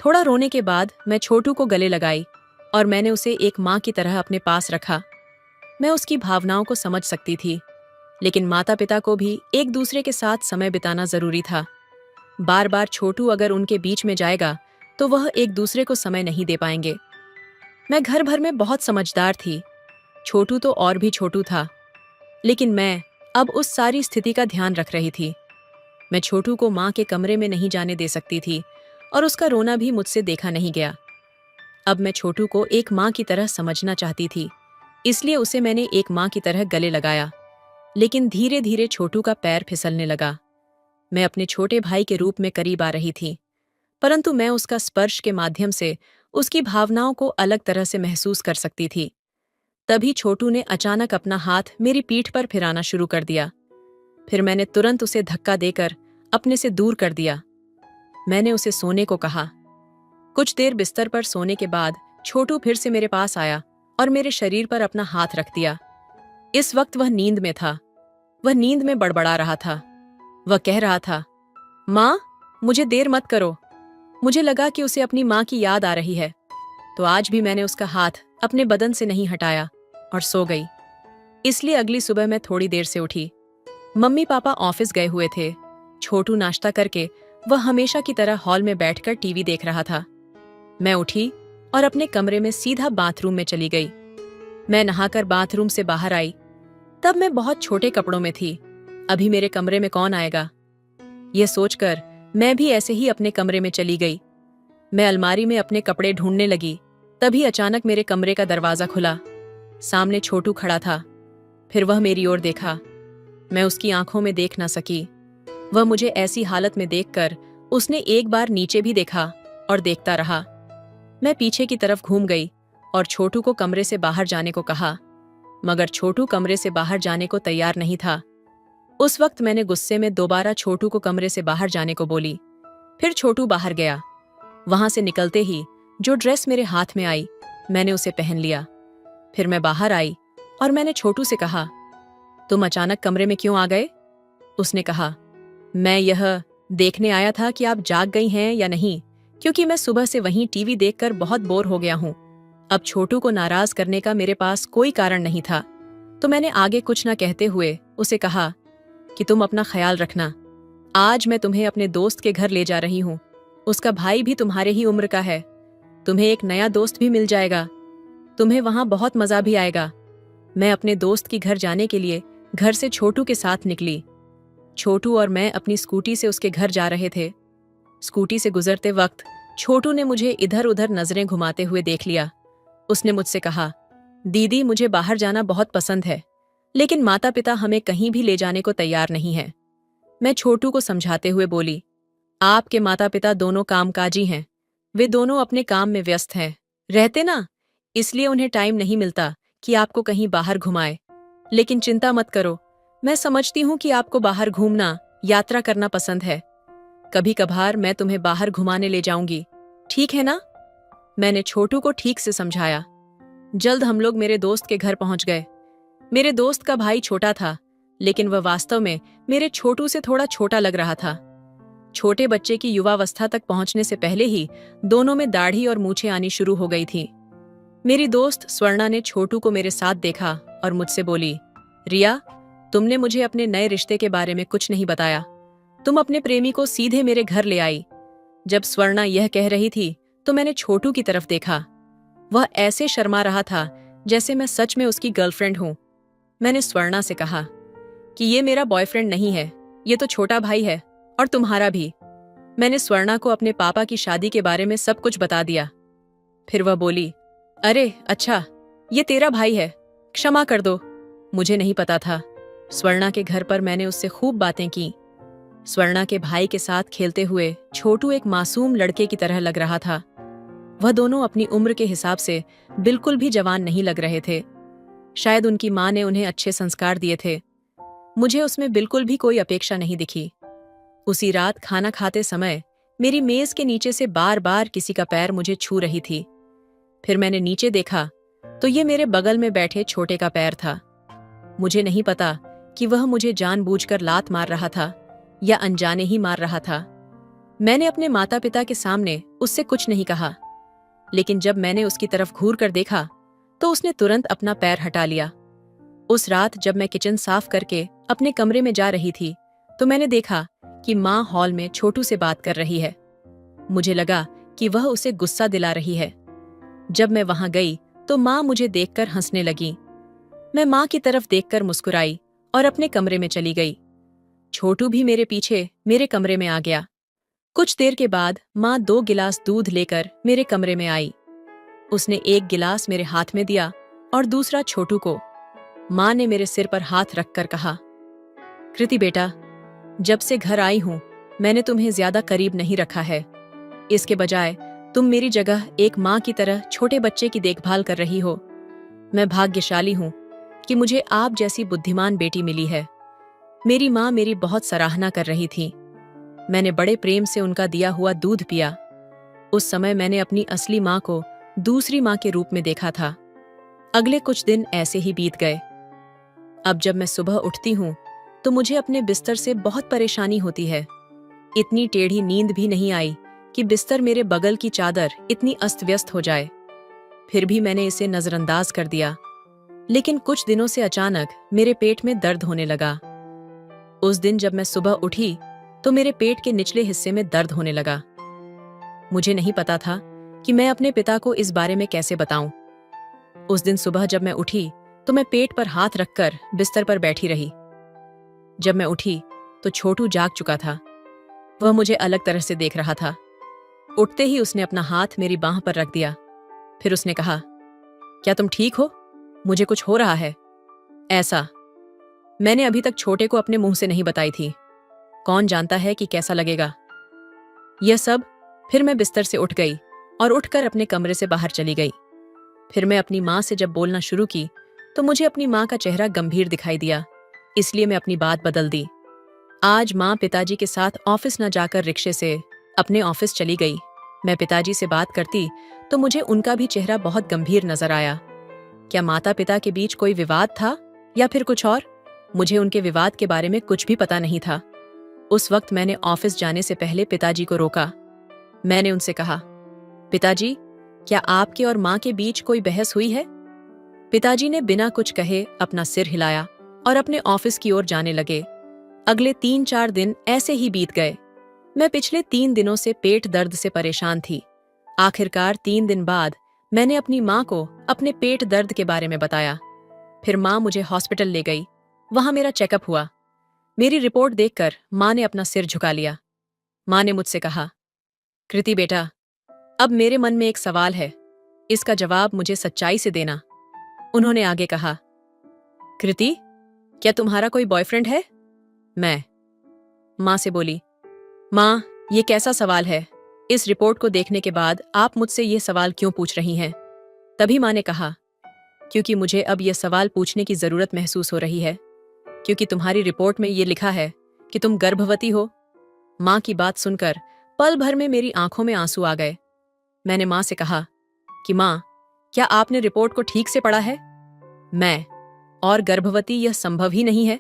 थोड़ा रोने के बाद मैं छोटू को गले लगाई और मैंने उसे एक माँ की तरह अपने पास रखा। मैं उसकी भावनाओं को समझ सकती थी, लेकिन माता पिता को भी एक दूसरे के साथ समय बिताना जरूरी था। बार बार छोटू अगर उनके बीच में जाएगा तो वह एक दूसरे को समय नहीं दे पाएंगे। मैं घर भर में बहुत समझदार थी। छोटू तो और भी छोटू था, लेकिन मैं अब उस सारी स्थिति का ध्यान रख रही थी। मैं छोटू को माँ के कमरे में नहीं जाने दे सकती थी और उसका रोना भी मुझसे देखा नहीं गया। अब मैं छोटू को एक माँ की तरह समझना चाहती थी, इसलिए उसे मैंने एक माँ की तरह गले लगाया। लेकिन धीरे धीरे छोटू का पैर फिसलने लगा। मैं अपने छोटे भाई के रूप में करीब आ रही थी, परंतु मैं उसका स्पर्श के माध्यम से उसकी भावनाओं को अलग तरह से महसूस कर सकती थी। तभी छोटू ने अचानक अपना हाथ मेरी पीठ पर फिराना शुरू कर दिया। फिर मैंने तुरंत उसे धक्का देकर अपने से दूर कर दिया। मैंने उसे सोने को कहा। कुछ देर बिस्तर पर सोने के बाद छोटू फिर से मेरे पास आया और मेरे शरीर पर अपना हाथ रख दिया। इस वक्त वह नींद में था। वह नींद में बड़बड़ा रहा था। वह कह रहा था, माँ, मुझे देर मत करो। मुझे लगा कि उसे अपनी माँ की याद आ रही है, तो आज भी मैंने उसका हाथ अपने बदन से नहीं हटाया और सो गई। इसलिए अगली सुबह मैं थोड़ी देर से उठी। मम्मी पापा ऑफिस गए हुए थे। छोटू नाश्ता करके वह हमेशा की तरह हॉल में बैठकर टीवी देख रहा था। मैं उठी और अपने कमरे में सीधा बाथरूम में चली गई। मैं नहाकर बाथरूम से बाहर आई। तब मैं बहुत छोटे कपड़ों में थी। अभी मेरे कमरे में कौन आएगा? यह सोचकर मैं भी ऐसे ही अपने कमरे में चली गई। मैं अलमारी में अपने कपड़े ढूंढने लगी। तभी अचानक मेरे कमरे का दरवाजा खुला। सामने छोटू खड़ा था। फिर वह मेरी ओर देखा। मैं उसकी आंखों में देख ना सकी। वह मुझे ऐसी हालत में देखकर उसने एक बार नीचे भी देखा और देखता रहा। मैं पीछे की तरफ घूम गई और छोटू को कमरे से बाहर जाने को कहा, मगर छोटू कमरे से बाहर जाने को तैयार नहीं था। उस वक्त मैंने गुस्से में दोबारा छोटू को कमरे से बाहर जाने को बोली। फिर छोटू बाहर गया। वहां से निकलते ही जो ड्रेस मेरे हाथ में आई, मैंने उसे पहन लिया। फिर मैं बाहर आई और मैंने छोटू से कहा, तुम अचानक कमरे में क्यों आ गए? उसने कहा, मैं यह देखने आया था कि आप जाग गई हैं या नहीं, क्योंकि मैं सुबह से वहीं टीवी देखकर बहुत बोर हो गया हूं। अब छोटू को नाराज करने का मेरे पास कोई कारण नहीं था, तो मैंने आगे कुछ न कहते हुए उसे कहा कि तुम अपना ख्याल रखना। आज मैं तुम्हें अपने दोस्त के घर ले जा रही हूँ। उसका भाई भी तुम्हारे ही उम्र का है। तुम्हें एक नया दोस्त भी मिल जाएगा। तुम्हें वहां बहुत मजा भी आएगा। मैं अपने दोस्त की घर जाने के लिए घर से छोटू के साथ निकली। छोटू और मैं अपनी स्कूटी से उसके घर जा रहे थे। स्कूटी से गुजरते वक्त छोटू ने मुझे इधर उधर नजरें घुमाते हुए देख लिया। उसने मुझसे कहा, दीदी, मुझे बाहर जाना बहुत पसंद है, लेकिन माता पिता हमें कहीं भी ले जाने को तैयार नहीं है। मैं छोटू को समझाते हुए बोली, आपके माता पिता दोनों कामकाजी हैं। वे दोनों अपने काम में व्यस्त हैं, रहते ना, इसलिए उन्हें टाइम नहीं मिलता कि आपको कहीं बाहर घुमाए। लेकिन चिंता मत करो, मैं समझती हूँ कि आपको बाहर घूमना, यात्रा करना पसंद है। कभी कभार मैं तुम्हें बाहर घुमाने ले जाऊंगी, ठीक है ना? मैंने छोटू को ठीक से समझाया। जल्द हम लोग मेरे दोस्त के घर पहुंच गए। मेरे दोस्त का भाई छोटा था, लेकिन वह वास्तव में मेरे छोटू से थोड़ा छोटा लग रहा था। छोटे बच्चे की युवावस्था तक पहुंचने से पहले ही दोनों में दाढ़ी और मूछें आनी शुरू हो गई थी। मेरी दोस्त स्वर्णा ने छोटू को मेरे साथ देखा और मुझसे बोली, रिया, तुमने मुझे अपने नए रिश्ते के बारे में कुछ नहीं बताया। तुम अपने प्रेमी को सीधे मेरे घर ले आई। जब स्वर्णा यह कह रही थी तो मैंने छोटू की तरफ देखा। वह ऐसे शर्मा रहा था जैसे मैं सच में उसकी गर्लफ्रेंड हूं। मैंने स्वर्णा से कहा कि ये मेरा बॉयफ्रेंड नहीं है, ये तो छोटा भाई है, और तुम्हारा भी। मैंने स्वर्णा को अपने पापा की शादी के बारे में सब कुछ बता दिया। फिर वह बोली, अरे अच्छा, ये तेरा भाई है, क्षमा कर दो, मुझे नहीं पता था। स्वर्णा के घर पर मैंने उससे खूब बातें की। स्वर्णा के भाई के साथ खेलते हुए छोटू एक मासूम लड़के की तरह लग रहा था। वह दोनों अपनी उम्र के हिसाब से बिल्कुल भी जवान नहीं लग रहे थे। शायद उनकी माँ ने उन्हें अच्छे संस्कार दिए थे। मुझे उसमें बिल्कुल भी कोई अपेक्षा नहीं दिखी। उसी रात खाना खाते समय मेरी मेज के नीचे से बार बार किसी का पैर मुझे छू रही थी। फिर मैंने नीचे देखा तो ये मेरे बगल में बैठे छोटे का पैर था। मुझे नहीं पता कि वह मुझे जानबूझकर लात मार रहा था या अनजाने ही मार रहा था। मैंने अपने माता पिता के सामने उससे कुछ नहीं कहा, लेकिन जब मैंने उसकी तरफ घूर कर देखा तो उसने तुरंत अपना पैर हटा लिया। उस रात जब मैं किचन साफ करके अपने कमरे में जा रही थी तो मैंने देखा कि माँ हॉल में छोटू से बात कर रही है। मुझे लगा कि वह उसे गुस्सा दिला रही है। जब मैं वहां गई तो माँ मुझे देखकर हंसने लगी। मैं माँ की तरफ देखकर मुस्कुराई और अपने कमरे में चली गई। छोटू भी मेरे पीछे मेरे कमरे में आ गया। कुछ देर के बाद माँ 2 गिलास दूध लेकर मेरे कमरे में आई। उसने एक गिलास मेरे हाथ में दिया और दूसरा छोटू को। माँ ने मेरे सिर पर हाथ रखकर कहा, कृति बेटा, जब से घर आई हूं मैंने तुम्हें ज्यादा करीब नहीं रखा है। इसके बजाय तुम मेरी जगह एक माँ की तरह छोटे बच्चे की देखभाल कर रही हो। मैं भाग्यशाली हूं कि मुझे आप जैसी बुद्धिमान बेटी मिली है। मेरी माँ मेरी बहुत सराहना कर रही थी। मैंने बड़े प्रेम से उनका दिया हुआ दूध पिया। उस समय मैंने अपनी असली माँ को दूसरी माँ के रूप में देखा था। अगले कुछ दिन ऐसे ही बीत गए। अब जब मैं सुबह उठती हूँ तो मुझे अपने बिस्तर से बहुत परेशानी होती है। इतनी टेढ़ी नींद भी नहीं आई कि बिस्तर मेरे बगल की चादर इतनी अस्त व्यस्त हो जाए। फिर भी मैंने इसे नजरअंदाज कर दिया। लेकिन कुछ दिनों से अचानक मेरे पेट में दर्द होने लगा। उस दिन जब मैं सुबह उठी तो मेरे पेट के निचले हिस्से में दर्द होने लगा। मुझे नहीं पता था कि मैं अपने पिता को इस बारे में कैसे बताऊं। उस दिन सुबह जब मैं उठी तो मैं पेट पर हाथ रखकर बिस्तर पर बैठी रही। जब मैं उठी तो छोटू जाग चुका था। वह मुझे अलग तरह से देख रहा था। उठते ही उसने अपना हाथ मेरी बांह पर रख दिया। फिर उसने कहा, क्या तुम ठीक हो? मुझे कुछ हो रहा है। ऐसा मैंने अभी तक छोटे को अपने मुंह से नहीं बताई थी। कौन जानता है कि कैसा लगेगा। यह सब। फिर मैं बिस्तर से उठ गई और उठकर अपने कमरे से बाहर चली गई। फिर मैं अपनी माँ से जब बोलना शुरू की तो मुझे अपनी माँ का चेहरा गंभीर दिखाई दिया, इसलिए मैं अपनी बात बदल दी। आज माँ पिताजी के साथ ऑफिस न जाकर रिक्शे से अपने ऑफिस चली गई। मैं पिताजी से बात करती तो मुझे उनका भी चेहरा बहुत गंभीर नजर आया। क्या माता पिता के बीच कोई विवाद था या फिर कुछ और? मुझे उनके विवाद के बारे में कुछ भी पता नहीं था। उस वक्त मैंने ऑफिस जाने से पहले पिताजी को रोका। मैंने उनसे कहा, पिताजी, क्या आपके और माँ के बीच कोई बहस हुई है? पिताजी ने बिना कुछ कहे अपना सिर हिलाया और अपने ऑफिस की ओर जाने लगे। अगले 3-4 दिन ऐसे ही बीत गए। मैं पिछले 3 दिनों से पेट दर्द से परेशान थी। आखिरकार 3 दिन बाद मैंने अपनी माँ को अपने पेट दर्द के बारे में बताया। फिर माँ मुझे हॉस्पिटल ले गई। वहां मेरा चेकअप हुआ। मेरी रिपोर्ट देखकर माँ ने अपना सिर झुका लिया। माँ ने मुझसे कहा, कृति बेटा, अब मेरे मन में एक सवाल है, इसका जवाब मुझे सच्चाई से देना। उन्होंने आगे कहा, कृति, क्या तुम्हारा कोई बॉयफ्रेंड है? मैं माँ से बोली, माँ, ये कैसा सवाल है? इस रिपोर्ट को देखने के बाद आप मुझसे ये सवाल क्यों पूछ रही हैं? तभी माँ ने कहा, क्योंकि मुझे अब यह सवाल पूछने की जरूरत महसूस हो रही है, क्योंकि तुम्हारी रिपोर्ट में ये लिखा है कि तुम गर्भवती हो। माँ की बात सुनकर पल भर में मेरी आंखों में आंसू आ गए। मैंने माँ से कहा कि माँ, क्या आपने रिपोर्ट को ठीक से पढ़ा है? मैं और गर्भवती यह संभव ही नहीं है,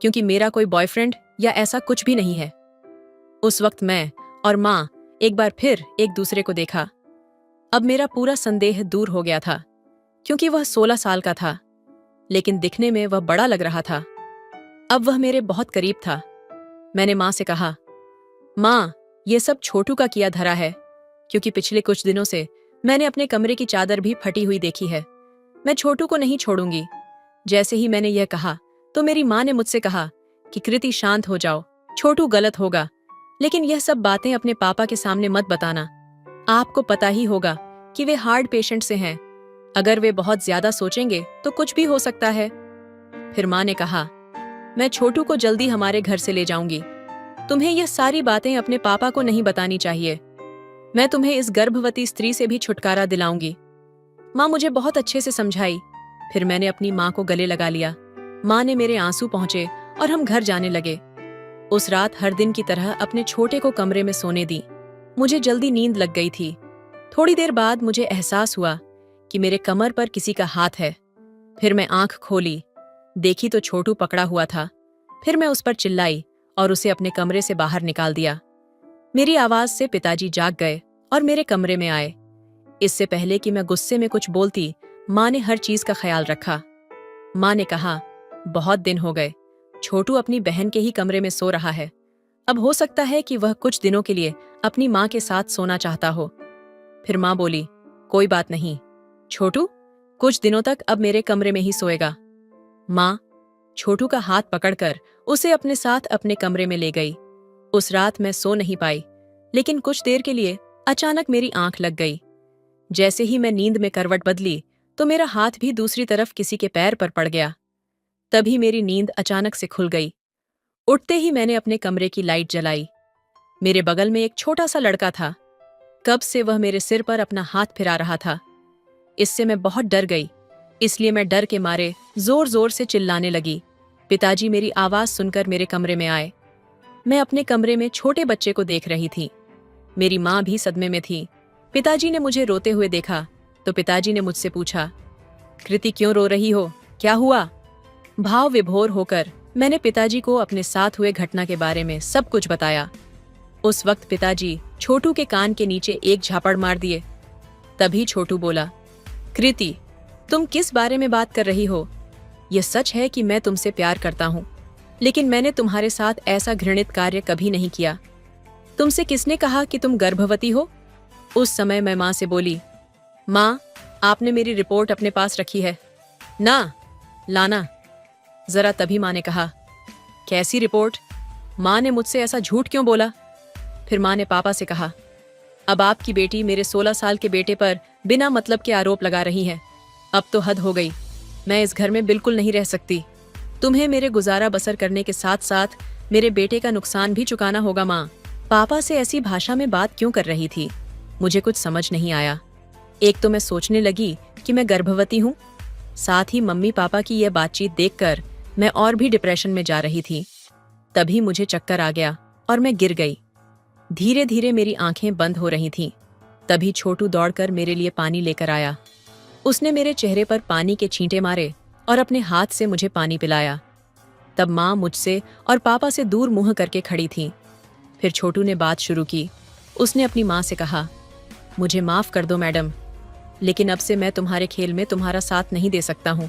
क्योंकि मेरा कोई बॉयफ्रेंड या ऐसा कुछ भी नहीं है। उस वक्त मैं और माँ एक बार फिर एक दूसरे को देखा। अब मेरा पूरा संदेह दूर हो गया था, क्योंकि वह 16 साल का था, लेकिन दिखने में वह बड़ा लग रहा था। अब वह मेरे बहुत करीब था। मैंने माँ से कहा, माँ, ये सब छोटू का किया धरा है, क्योंकि पिछले कुछ दिनों से मैंने अपने कमरे की चादर भी फटी हुई देखी है। मैं छोटू को नहीं छोड़ूंगी। जैसे ही मैंने यह कहा तो मेरी माँ ने मुझसे कहा कि कृति, शांत हो जाओ, छोटू गलत होगा, लेकिन यह सब बातें अपने पापा के सामने मत बताना। आपको पता ही होगा कि वे हार्ट पेशेंट से हैं। अगर वे बहुत ज्यादा सोचेंगे तो कुछ भी हो सकता है। फिर माँ ने कहा, मैं छोटू को जल्दी हमारे घर से ले जाऊंगी। तुम्हें यह सारी बातें अपने पापा को नहीं बतानी चाहिए। मैं तुम्हें इस गर्भवती स्त्री से भी छुटकारा दिलाऊंगी। माँ मुझे बहुत अच्छे से समझाई। फिर मैंने अपनी माँ को गले लगा लिया। माँ ने मेरे आंसू पहुंचे और हम घर जाने लगे। उस रात हर दिन की तरह अपने छोटे को कमरे में सोने दी। मुझे जल्दी नींद लग गई थी। थोड़ी देर बाद मुझे एहसास हुआ कि मेरे कमर पर किसी का हाथ है। फिर मैं आंख खोली, देखी तो छोटू पकड़ा हुआ था। फिर मैं उस पर चिल्लाई और उसे अपने कमरे से बाहर निकाल दिया। मेरी आवाज से पिताजी जाग गए और मेरे कमरे में आए। इससे पहले कि मैं गुस्से में कुछ बोलती, माँ ने हर चीज का ख्याल रखा। माँ ने कहा, बहुत दिन हो गए, छोटू अपनी बहन के ही कमरे में सो रहा है। अब हो सकता है कि वह कुछ दिनों के लिए अपनी माँ के साथ सोना चाहता हो। फिर माँ बोली, कोई बात नहीं, छोटू कुछ दिनों तक अब मेरे कमरे में ही सोएगा। माँ छोटू का हाथ पकड़कर उसे अपने साथ अपने कमरे में ले गई। उस रात मैं सो नहीं पाई, लेकिन कुछ देर के लिए अचानक मेरी आंख लग गई। जैसे ही मैं नींद में करवट बदली तो मेरा हाथ भी दूसरी तरफ किसी के पैर पर पड़ गया। तभी मेरी नींद अचानक से खुल गई। उठते ही मैंने अपने कमरे की लाइट जलाई। मेरे बगल में एक छोटा सा लड़का था। कब से वह मेरे सिर पर अपना हाथ फिरा रहा था। इससे मैं बहुत डर गई, इसलिए मैं डर के मारे जोर जोर से चिल्लाने लगी। पिताजी मेरी आवाज सुनकर मेरे कमरे में आए। मैं अपने कमरे में छोटे बच्चे को देख रही थी। मेरी माँ भी सदमे में थी। पिताजी ने मुझे रोते हुए देखा तो पिताजी ने मुझसे पूछा, कृति क्यों रो रही हो, क्या हुआ? भाव विभोर होकर मैंने पिताजी को अपने साथ हुए घटना के बारे में सब कुछ बताया। उस वक्त पिताजी छोटू के कान के नीचे एक झापड़ मार दिए। तभी छोटू बोला, कृति, तुम किस बारे में बात कर रही हो? यह सच है कि मैं तुमसे प्यार करता हूँ, लेकिन मैंने तुम्हारे साथ ऐसा घृणित कार्य कभी नहीं किया। तुमसे किसने कहा कि तुम गर्भवती हो? उस समय मैं माँ से बोली, माँ, आपने मेरी रिपोर्ट अपने पास रखी है ना, लाना जरा। तभी माँ ने कहा, कैसी रिपोर्ट? माँ ने मुझसे ऐसा झूठ क्यों बोला? फिर माँ ने पापा से कहा, अब आपकी बेटी मेरे 16 साल के बेटे पर बिना मतलब के आरोप लगा रही है। अब तो हद हो गई। मैं इस घर में बिल्कुल नहीं रह सकती। तुम्हें मेरे गुजारा बसर करने के साथ साथ मेरे बेटे का नुकसान भी चुकाना होगा। माँ पापा से ऐसी भाषा में बात क्यों कर रही थी? मुझे कुछ समझ नहीं आया। एक तो मैं सोचने लगी कि मैं गर्भवती हूँ, साथ ही मम्मी पापा की यह बातचीत देखकर मैं और भी डिप्रेशन में जा रही थी। तभी मुझे चक्कर आ गया और मैं गिर गई। धीरे धीरे मेरी आंखें बंद हो रही थीं। तभी छोटू दौड़कर मेरे लिए पानी लेकर आया। उसने मेरे चेहरे पर पानी के छींटे मारे और अपने हाथ से मुझे पानी पिलाया। तब माँ मुझसे और पापा से दूर मुंह करके खड़ी थी। फिर छोटू ने बात शुरू की। उसने अपनी माँ से कहा, मुझे माफ कर दो मैडम, लेकिन अब से मैं तुम्हारे खेल में तुम्हारा साथ नहीं दे सकता हूँ,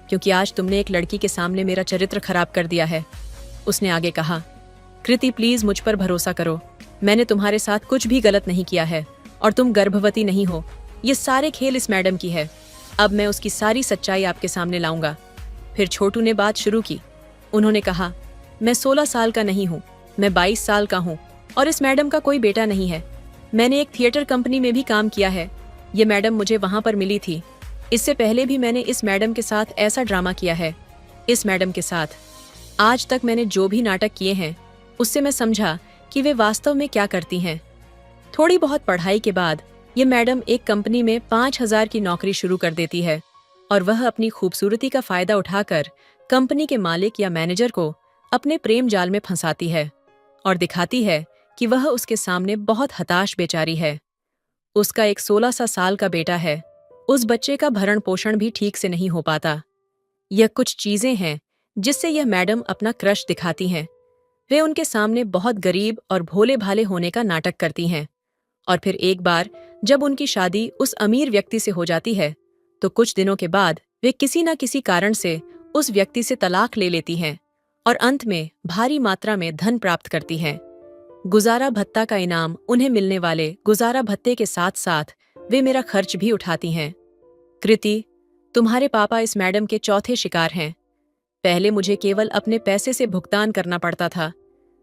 क्योंकि आज तुमने एक लड़की के सामने मेरा चरित्र खराब कर दिया है। उसने आगे कहा, कृति प्लीज मुझ पर भरोसा करो, मैंने तुम्हारे साथ कुछ भी गलत नहीं किया है और तुम गर्भवती नहीं हो। ये सारे खेल इस मैडम की है। अब मैं उसकी सारी सच्चाई आपके सामने लाऊंगा। फिर छोटू ने बात शुरू की। उन्होंने कहा, मैं 16 साल का नहीं हूँ, मैं 22 साल का हूँ और इस मैडम का कोई बेटा नहीं है। मैंने एक थिएटर कंपनी में भी काम किया है। ये मैडम मुझे वहां पर मिली थी। इससे पहले भी मैंने इस मैडम के साथ ऐसा ड्रामा किया है। इस मैडम के साथ आज तक मैंने जो भी नाटक किए हैं, उससे मैं समझा कि वे वास्तव में क्या करती हैं। थोड़ी बहुत पढ़ाई के बाद ये मैडम एक कंपनी में 5,000 की नौकरी शुरू कर देती है और वह अपनी खूबसूरती का फायदा उठाकर कंपनी के मालिक या मैनेजर को अपने प्रेम जाल में फंसाती है और दिखाती है कि वह उसके सामने बहुत हताश बेचारी है। उसका एक 16 साल का बेटा है। उस बच्चे का भरण पोषण भी ठीक से नहीं हो पाता। यह कुछ चीजें हैं जिससे यह मैडम अपना क्रश दिखाती हैं। वे उनके सामने बहुत गरीब और भोले भाले होने का नाटक करती हैं और फिर एक बार जब उनकी शादी उस अमीर व्यक्ति से हो जाती है तो कुछ दिनों के बाद वे किसी न किसी कारण से उस व्यक्ति से तलाक ले लेती हैं और अंत में भारी मात्रा में धन प्राप्त करती हैं। गुजारा भत्ता का इनाम उन्हें मिलने वाले गुजारा भत्ते के साथ साथ वे मेरा खर्च भी उठाती हैं। कृति, तुम्हारे पापा इस मैडम के चौथे शिकार हैं। पहले मुझे केवल अपने पैसे से भुगतान करना पड़ता था,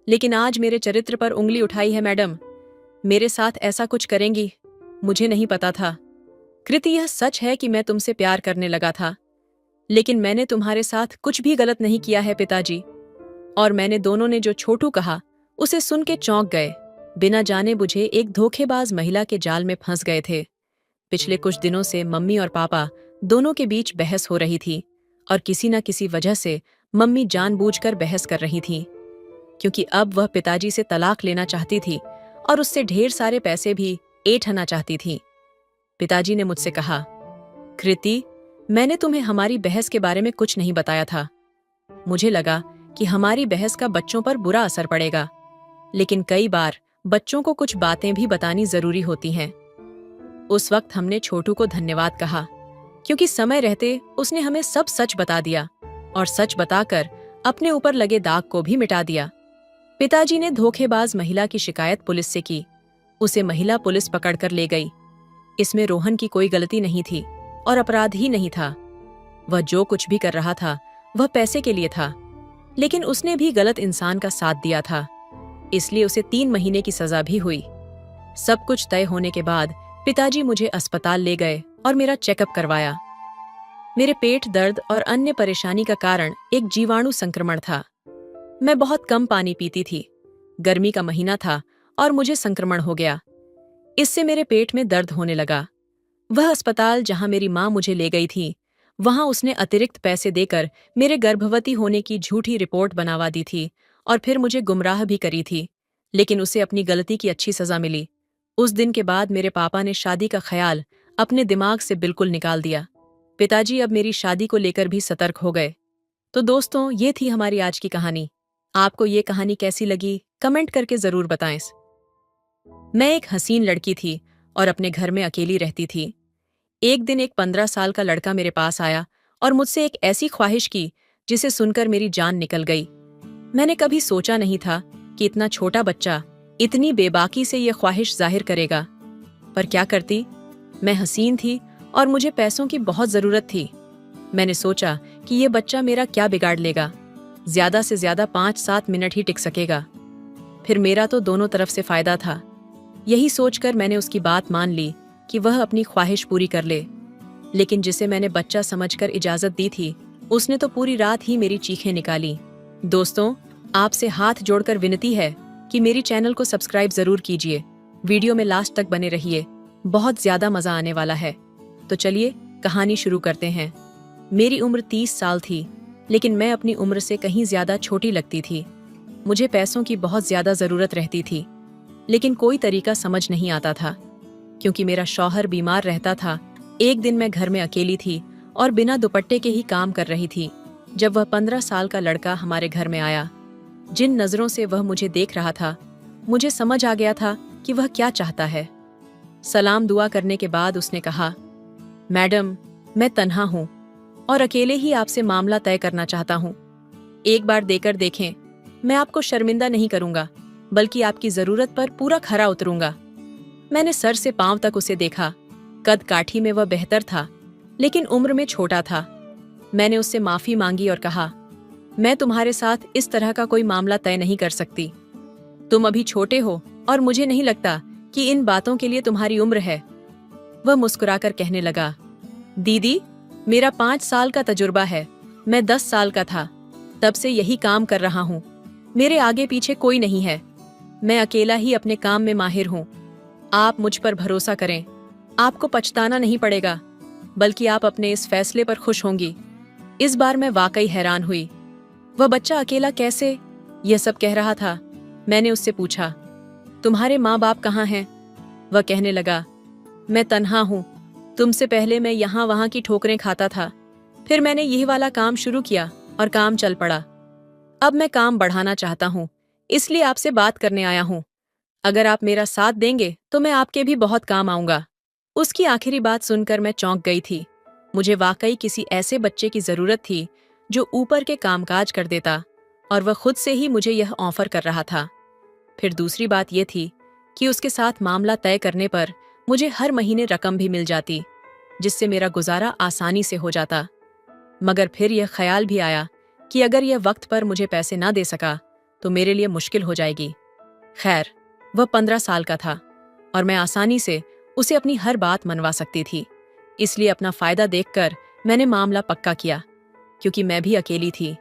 लेकिन आज मेरे चरित्र पर उंगली उठाई है मैडम। मेरे साथ ऐसा कुछ करेंगी, मुझे नहीं पता था। कृति, यह सच है कि मैं तुमसे प्यार करने लगा था, लेकिन मैंने तुम्हारे साथ कुछ भी गलत नहीं किया है पिताजी। और मैंने दोनों ने जो छोटू कहा उसे सुन के चौंक गए। बिना जाने बुझे एक धोखेबाज महिला के जाल में फंस गए थे। पिछले कुछ दिनों से मम्मी और पापा दोनों के बीच बहस हो रही थी और किसी न किसी वजह से मम्मी जानबूझकर बहस कर रही थी, क्योंकि अब वह पिताजी से तलाक लेना चाहती थी और उससे ढेर सारे पैसे भी ऐंठना चाहती थी। पिताजी ने मुझसे कहा, कृति, मैंने तुम्हें हमारी बहस के बारे में कुछ नहीं बताया था। मुझे लगा कि हमारी बहस का बच्चों पर बुरा असर पड़ेगा, लेकिन कई बार बच्चों को कुछ बातें भी बतानी जरूरी होती हैं। उस वक्त हमने छोटू को धन्यवाद कहा, क्योंकि समय रहते उसने हमें सब सच बता दिया और सच बताकर अपने ऊपर लगे दाग को भी मिटा दिया। पिताजी ने धोखेबाज महिला की शिकायत पुलिस से की। उसे महिला पुलिस पकड़कर ले गई। इसमें रोहन की कोई गलती नहीं थी और अपराध ही नहीं था। वह जो कुछ भी कर रहा था वह पैसे के लिए था, लेकिन उसने भी गलत इंसान का साथ दिया था, इसलिए उसे 3 महीने की सजा भी हुई। सब कुछ तय होने के बाद पिताजी मुझे अस्पताल ले गए और मेरा चेकअप करवाया। मेरे पेट दर्द और अन्य परेशानी का कारण एक जीवाणु संक्रमण था। मैं बहुत कम पानी पीती थी। गर्मी का महीना था और मुझे संक्रमण हो गया। इससे मेरे पेट में दर्द होने लगा। वह अस्पताल जहां मेरी माँ मुझे ले गई थी, वहां उसने अतिरिक्त पैसे देकर मेरे गर्भवती होने की झूठी रिपोर्ट बनवा दी थी और फिर मुझे गुमराह भी करी थी, लेकिन उसे अपनी गलती की अच्छी सजा मिली। उस दिन के बाद मेरे पापा ने शादी का ख्याल अपने दिमाग से बिल्कुल निकाल दिया। पिताजी अब मेरी शादी को लेकर भी सतर्क हो गए। तो दोस्तों, ये थी हमारी आज की कहानी। आपको ये कहानी कैसी लगी कमेंट करके जरूर बताएं। मैं एक हसीन लड़की थी और अपने घर में अकेली रहती थी। एक दिन एक 15 साल का लड़का मेरे पास आया और मुझसे एक ऐसी ख्वाहिश की जिसे सुनकर मेरी जान निकल गई। मैंने कभी सोचा नहीं था कि इतना छोटा बच्चा इतनी बेबाकी से ये ख्वाहिश जाहिर करेगा, पर क्या करती। मैं हसीन थी और मुझे पैसों की बहुत जरूरत थी। मैंने सोचा कि ये बच्चा मेरा क्या बिगाड़ लेगा, ज्यादा से ज्यादा 5-7 मिनट ही टिक सकेगा, फिर मेरा तो दोनों तरफ से फायदा था। यही सोचकर मैंने उसकी बात मान ली कि वह अपनी ख्वाहिश पूरी कर ले। लेकिन जिसे मैंने बच्चा समझकर इजाजत दी थी, उसने तो पूरी रात ही मेरी चीखें निकाली। दोस्तों, आपसे हाथ जोड़कर विनती है कि मेरी चैनल को सब्सक्राइब जरूर कीजिए। वीडियो में लास्ट तक बने रहिए, बहुत ज्यादा मजा आने वाला है। तो चलिए कहानी शुरू करते हैं। मेरी उम्र 30 साल थी, लेकिन मैं अपनी उम्र से कहीं ज्यादा छोटी लगती थी। मुझे पैसों की बहुत ज्यादा जरूरत रहती थी, लेकिन कोई तरीका समझ नहीं आता था। क्योंकि मेरा शौहर बीमार रहता था, एक दिन मैं घर में अकेली थी और बिना दुपट्टे के ही काम कर रही थी जब वह 15 साल का लड़का हमारे घर में आया। जिन नजरों से वह मुझे देख रहा था, मुझे समझ आ गया था कि वह क्या चाहता है। सलाम दुआ करने के बाद उसने कहा, मैडम, मैं तन्हा हूँ और अकेले ही आपसे मामला तय करना चाहता हूँ। एक बार देकर देखें, मैं आपको शर्मिंदा नहीं करूंगा, बल्कि आपकी जरूरत पर पूरा खरा उतरूंगा। मैंने सर से पांव तक उसे देखा। कद काठी में वह बेहतर था, लेकिन उम्र में छोटा था। मैंने उससे माफी मांगी और कहा, मैं तुम्हारे साथ इस तरह का कोई मामला तय नहीं कर सकती। तुम अभी छोटे हो और मुझे नहीं लगता कि इन बातों के लिए तुम्हारी उम्र है। वह मुस्कुराकर कहने लगा, दीदी, मेरा 5 साल का तजुर्बा है। मैं 10 साल का था, तब से यही काम कर रहा हूँ। मेरे आगे पीछे कोई नहीं है। मैं अकेला ही अपने काम में माहिर हूँ। आप मुझ पर भरोसा करें। आपको पछताना नहीं पड़ेगा, बल्कि आप अपने इस फैसले पर खुश होंगी। इस बार मैं वाकई हैरान हुई। वह बच्चा अकेला कैसे, यह सब कह रहा था। मैंने उससे पूछा, तुम्हारे माँ बाप कहाँ हैं? वह कहने लगा, मैं तन्हा हूँ। तुमसे पहले मैं यहाँ वहाँ की ठोकरें खाता था। फिर मैंने यही वाला काम शुरू किया और काम चल पड़ा। अब मैं काम बढ़ाना चाहता हूँ, इसलिए आपसे बात करने आया हूँ। अगर आप मेरा साथ देंगे तो मैं आपके भी बहुत काम आऊंगा। उसकी आखिरी बात सुनकर मैं चौंक गई थी। मुझे वाकई किसी ऐसे बच्चे की जरूरत थी जो ऊपर के कामकाज कर देता, और वह खुद से ही मुझे यह ऑफर कर रहा था। फिर दूसरी बात यह थी कि उसके साथ मामला तय करने पर मुझे हर महीने रकम भी मिल जाती, जिससे मेरा गुजारा आसानी से हो जाता। मगर फिर यह ख्याल भी आया कि अगर यह वक्त पर मुझे पैसे ना दे सका तो मेरे लिए मुश्किल हो जाएगी। खैर, वह 15 साल का था और मैं आसानी से उसे अपनी हर बात मनवा सकती थी। इसलिए अपना फायदा देखकर मैंने मामला पक्का किया, क्योंकि मैं भी अकेली थी।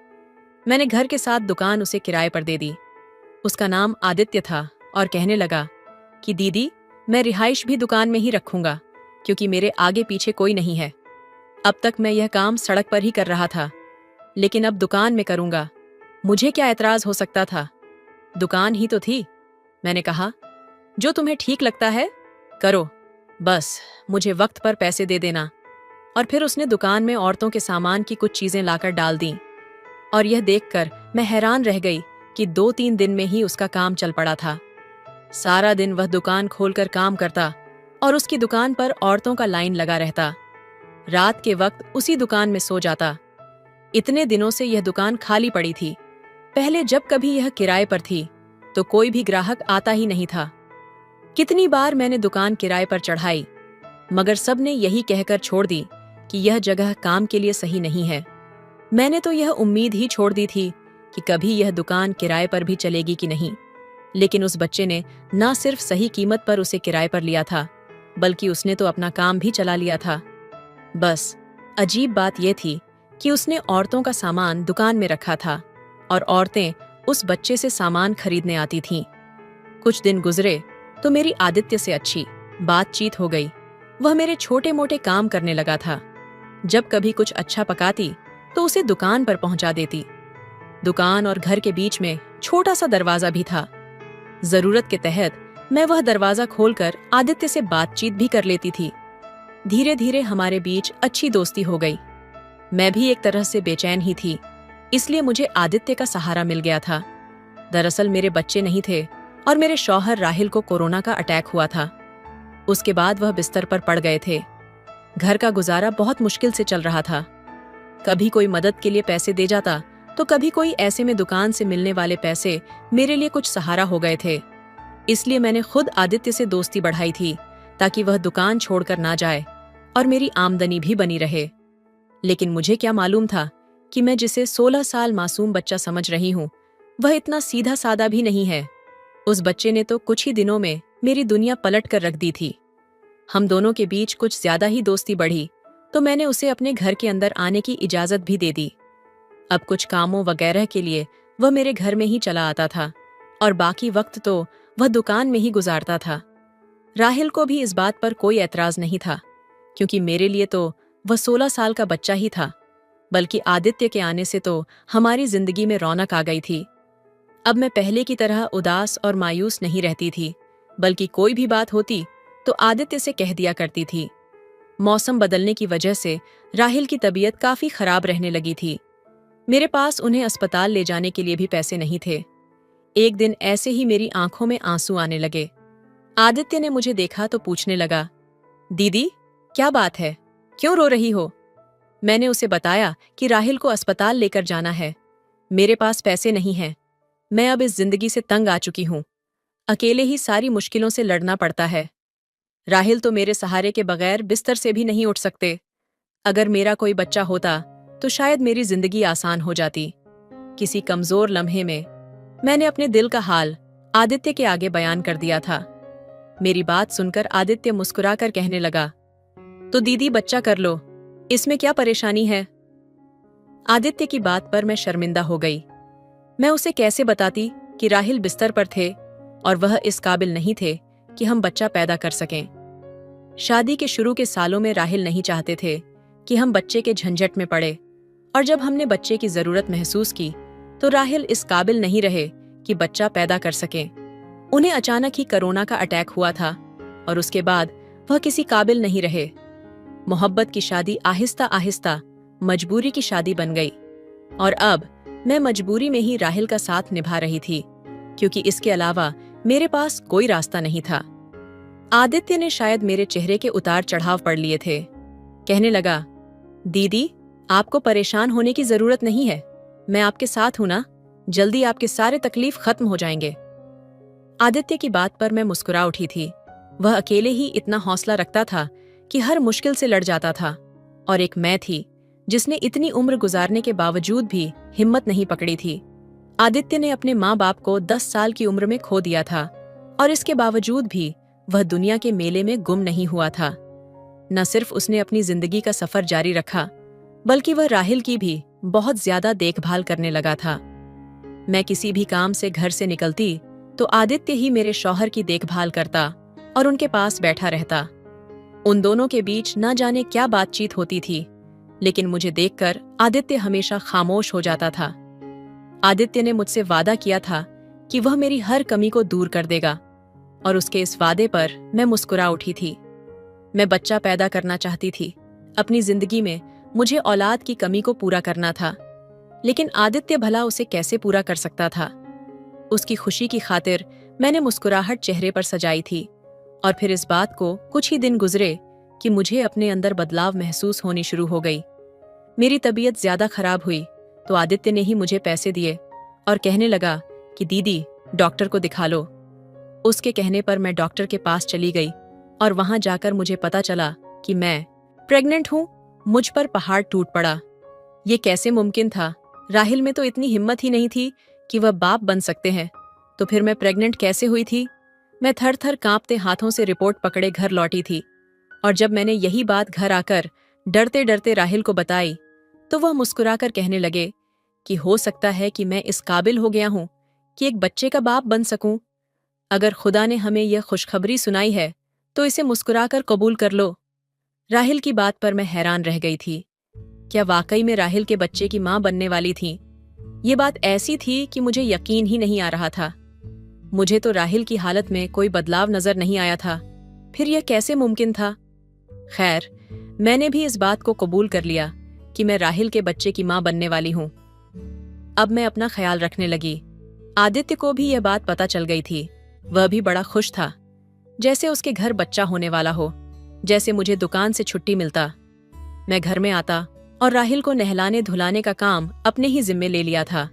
मैंने घर के साथ दुकान उसे किराए पर दे दी। उसका नाम आदित्य था और कहने लगा कि दीदी, मैं रिहाइश भी दुकान में ही रखूंगा, क्योंकि मेरे आगे पीछे कोई नहीं है। अब तक मैं यह काम सड़क पर ही कर रहा था, लेकिन अब दुकान में करूंगा। मुझे क्या एतराज हो सकता था? दुकान ही तो थी। मैंने कहा, जो तुम्हें ठीक लगता है करो, बस मुझे वक्त पर पैसे दे देना। और फिर उसने दुकान में औरतों के सामान की कुछ चीजें लाकर डाल दी, और यह देखकर मैं हैरान रह गई कि 2-3 दिन में ही उसका काम चल पड़ा था। सारा दिन वह दुकान खोलकर काम करता और उसकी दुकान पर औरतों का लाइन लगा रहता। रात के वक्त उसी दुकान में सो जाता। इतने दिनों से यह दुकान खाली पड़ी थी। पहले जब कभी यह किराए पर थी तो कोई भी ग्राहक आता ही नहीं था। कितनी बार मैंने दुकान किराए पर चढ़ाई, मगर सबने यही कहकर छोड़ दी कि यह जगह काम के लिए सही नहीं है। मैंने तो यह उम्मीद ही छोड़ दी थी कि कभी यह दुकान किराए पर भी चलेगी कि नहीं। लेकिन उस बच्चे ने न सिर्फ सही कीमत पर उसे किराए पर लिया था, बल्कि उसने तो अपना काम भी चला लिया था। बस अजीब बात यह थी कि उसने औरतों का सामान दुकान में रखा था और औरतें उस बच्चे से सामान खरीदने आती थीं। कुछ दिन गुजरे तो मेरी आदित्य से अच्छी बातचीत हो गई। वह मेरे छोटे मोटे काम करने लगा था। जब कभी कुछ अच्छा पकाती तो उसे दुकान पर पहुंचा देती। दुकान और घर के बीच में छोटा सा दरवाजा भी था। जरूरत के तहत मैं वह दरवाजा खोलकर आदित्य से बातचीत भी कर लेती थी। धीरे धीरे हमारे बीच अच्छी दोस्ती हो गई। मैं भी एक तरह से बेचैन ही थी, इसलिए मुझे आदित्य का सहारा मिल गया था। दरअसल मेरे बच्चे नहीं थे और मेरे शौहर राहिल को कोरोना का अटैक हुआ था। उसके बाद वह बिस्तर पर पड़ गए थे। घर का गुजारा बहुत मुश्किल से चल रहा था। कभी कोई मदद के लिए पैसे दे जाता तो कभी कोई ऐसे में दुकान से मिलने वाले पैसे मेरे लिए कुछ सहारा हो गए थे। इसलिए मैंने खुद आदित्य से दोस्ती बढ़ाई थी, ताकि वह दुकान छोड़कर ना जाए और मेरी आमदनी भी बनी रहे। लेकिन मुझे क्या मालूम था कि मैं जिसे 16 साल मासूम बच्चा समझ रही हूँ, वह इतना सीधा सादा भी नहीं है। उस बच्चे ने तो कुछ ही दिनों में मेरी दुनिया पलट कर रख दी थी। हम दोनों के बीच कुछ ज्यादा ही दोस्ती बढ़ी तो मैंने उसे अपने घर के अंदर आने की इजाजत भी दे दी। अब कुछ कामों वगैरह के लिए वह मेरे घर में ही चला आता था और बाकी वक्त तो वह दुकान में ही गुजारता था। राहिल को भी इस बात पर कोई एतराज नहीं था, क्योंकि मेरे लिए तो वह 16 साल का बच्चा ही था। बल्कि आदित्य के आने से तो हमारी जिंदगी में रौनक आ गई थी। अब मैं पहले की तरह उदास और मायूस नहीं रहती थी, बल्कि कोई भी बात होती तो आदित्य से कह दिया करती थी। मौसम बदलने की वजह से राहिल की तबीयत काफी खराब रहने लगी थी। मेरे पास उन्हें अस्पताल ले जाने के लिए भी पैसे नहीं थे। एक दिन ऐसे ही मेरी आंखों में आंसू आने लगे। आदित्य ने मुझे देखा तो पूछने लगा, दीदी क्या बात है, क्यों रो रही हो? मैंने उसे बताया कि राहिल को अस्पताल लेकर जाना है। मेरे पास पैसे नहीं हैं। मैं अब इस जिंदगी से तंग आ चुकी हूं। अकेले ही सारी मुश्किलों से लड़ना पड़ता है। राहिल तो मेरे सहारे के बगैर बिस्तर से भी नहीं उठ सकते। अगर मेरा कोई बच्चा होता तो शायद मेरी जिंदगी आसान हो जाती। किसी कमजोर लम्हे में मैंने अपने दिल का हाल आदित्य के आगे बयान कर दिया था। मेरी बात सुनकर आदित्य मुस्कुराकर कहने लगा, तो दीदी बच्चा कर लो, इसमें क्या परेशानी है? आदित्य की बात पर मैं शर्मिंदा हो गई। मैं उसे कैसे बताती कि राहिल बिस्तर पर थे और वह इस काबिल नहीं थे कि हम बच्चा पैदा कर सकें। शादी के शुरू के सालों में राहिल नहीं चाहते थे कि हम बच्चे के झंझट में पड़े, और जब हमने बच्चे की जरूरत महसूस की तो राहिल इस काबिल नहीं रहे कि बच्चा पैदा कर सकें। उन्हें अचानक ही कोरोना का अटैक हुआ था और उसके बाद वह किसी काबिल नहीं रहे। मोहब्बत की शादी आहिस्ता आहिस्ता मजबूरी की शादी बन गई, और अब मैं मजबूरी में ही राहिल का साथ निभा रही थी, क्योंकि इसके अलावा मेरे पास कोई रास्ता नहीं था। आदित्य ने शायद मेरे चेहरे के उतार चढ़ाव पढ़ लिए थे। कहने लगा, दीदी आपको परेशान होने की जरूरत नहीं है, मैं आपके साथ हूं ना, जल्दी आपके सारे तकलीफ खत्म हो जाएंगे। आदित्य की बात पर मैं मुस्कुरा उठी थी। वह अकेले ही इतना हौसला रखता था कि हर मुश्किल से लड़ जाता था, और एक मैं थी जिसने इतनी उम्र गुजारने के बावजूद भी हिम्मत नहीं पकड़ी थी। आदित्य ने अपने माँ बाप को 10 साल की उम्र में खो दिया था, और इसके बावजूद भी वह दुनिया के मेले में गुम नहीं हुआ था। न सिर्फ उसने अपनी जिंदगी का सफर जारी रखा, बल्कि वह राहिल की भी बहुत ज्यादा देखभाल करने लगा था। मैं किसी भी काम से घर से निकलती तो आदित्य ही मेरे शौहर की देखभाल करता और उनके पास बैठा रहता। उन दोनों के बीच न जाने क्या बातचीत होती थी, लेकिन मुझे देखकर आदित्य हमेशा खामोश हो जाता था। आदित्य ने मुझसे वादा किया था कि वह मेरी हर कमी को दूर कर देगा, और उसके इस वादे पर मैं मुस्कुरा उठी थी। मैं बच्चा पैदा करना चाहती थी। अपनी जिंदगी में मुझे औलाद की कमी को पूरा करना था, लेकिन आदित्य भला उसे कैसे पूरा कर सकता था? उसकी खुशी की खातिर मैंने मुस्कुराहट चेहरे पर सजाई थी, और फिर इस बात को कुछ ही दिन गुजरे कि मुझे अपने अंदर बदलाव महसूस होनी शुरू हो गई। मेरी तबीयत ज्यादा खराब हुई तो आदित्य ने ही मुझे पैसे दिए और कहने लगा कि दीदी डॉक्टर को दिखा लो। उसके कहने पर मैं डॉक्टर के पास चली गई, और वहां जाकर मुझे पता चला कि मैं प्रेग्नेंट हूं। मुझ पर पहाड़ टूट पड़ा। ये कैसे मुमकिन था? राहिल में तो इतनी हिम्मत ही नहीं थी कि वह बाप बन सकते हैं, तो फिर मैं प्रेग्नेंट कैसे हुई थी? मैं थर थर कांपते हाथों से रिपोर्ट पकड़े घर लौटी थी, और जब मैंने यही बात घर आकर डरते डरते राहिल को बताई तो वह मुस्कुराकर कहने लगे कि हो सकता है कि मैं इस काबिल हो गया हूं कि एक बच्चे का बाप बन सकूं। अगर खुदा ने हमें यह खुशखबरी सुनाई है तो इसे मुस्कुराकर कबूल कर लो। राहिल की बात पर मैं हैरान रह गई थी। क्या वाकई में राहिल के बच्चे की मां बनने वाली थी? ये बात ऐसी थी कि मुझे यकीन ही नहीं आ रहा था। मुझे तो राहिल की हालत में कोई बदलाव नजर नहीं आया था, फिर यह कैसे मुमकिन था? खैर, मैंने भी इस बात को कबूल कर लिया कि मैं राहिल के बच्चे की मां बनने वाली हूं। अब मैं अपना ख्याल रखने लगी। आदित्य को भी यह बात पता चल गई थी। वह भी बड़ा खुश था, जैसे उसके घर बच्चा होने वाला हो। जैसे मुझे दुकान से छुट्टी मिलता, मैं घर में आता और राहिल को नहलाने धुलाने का काम अपने ही जिम्मे ले लिया था।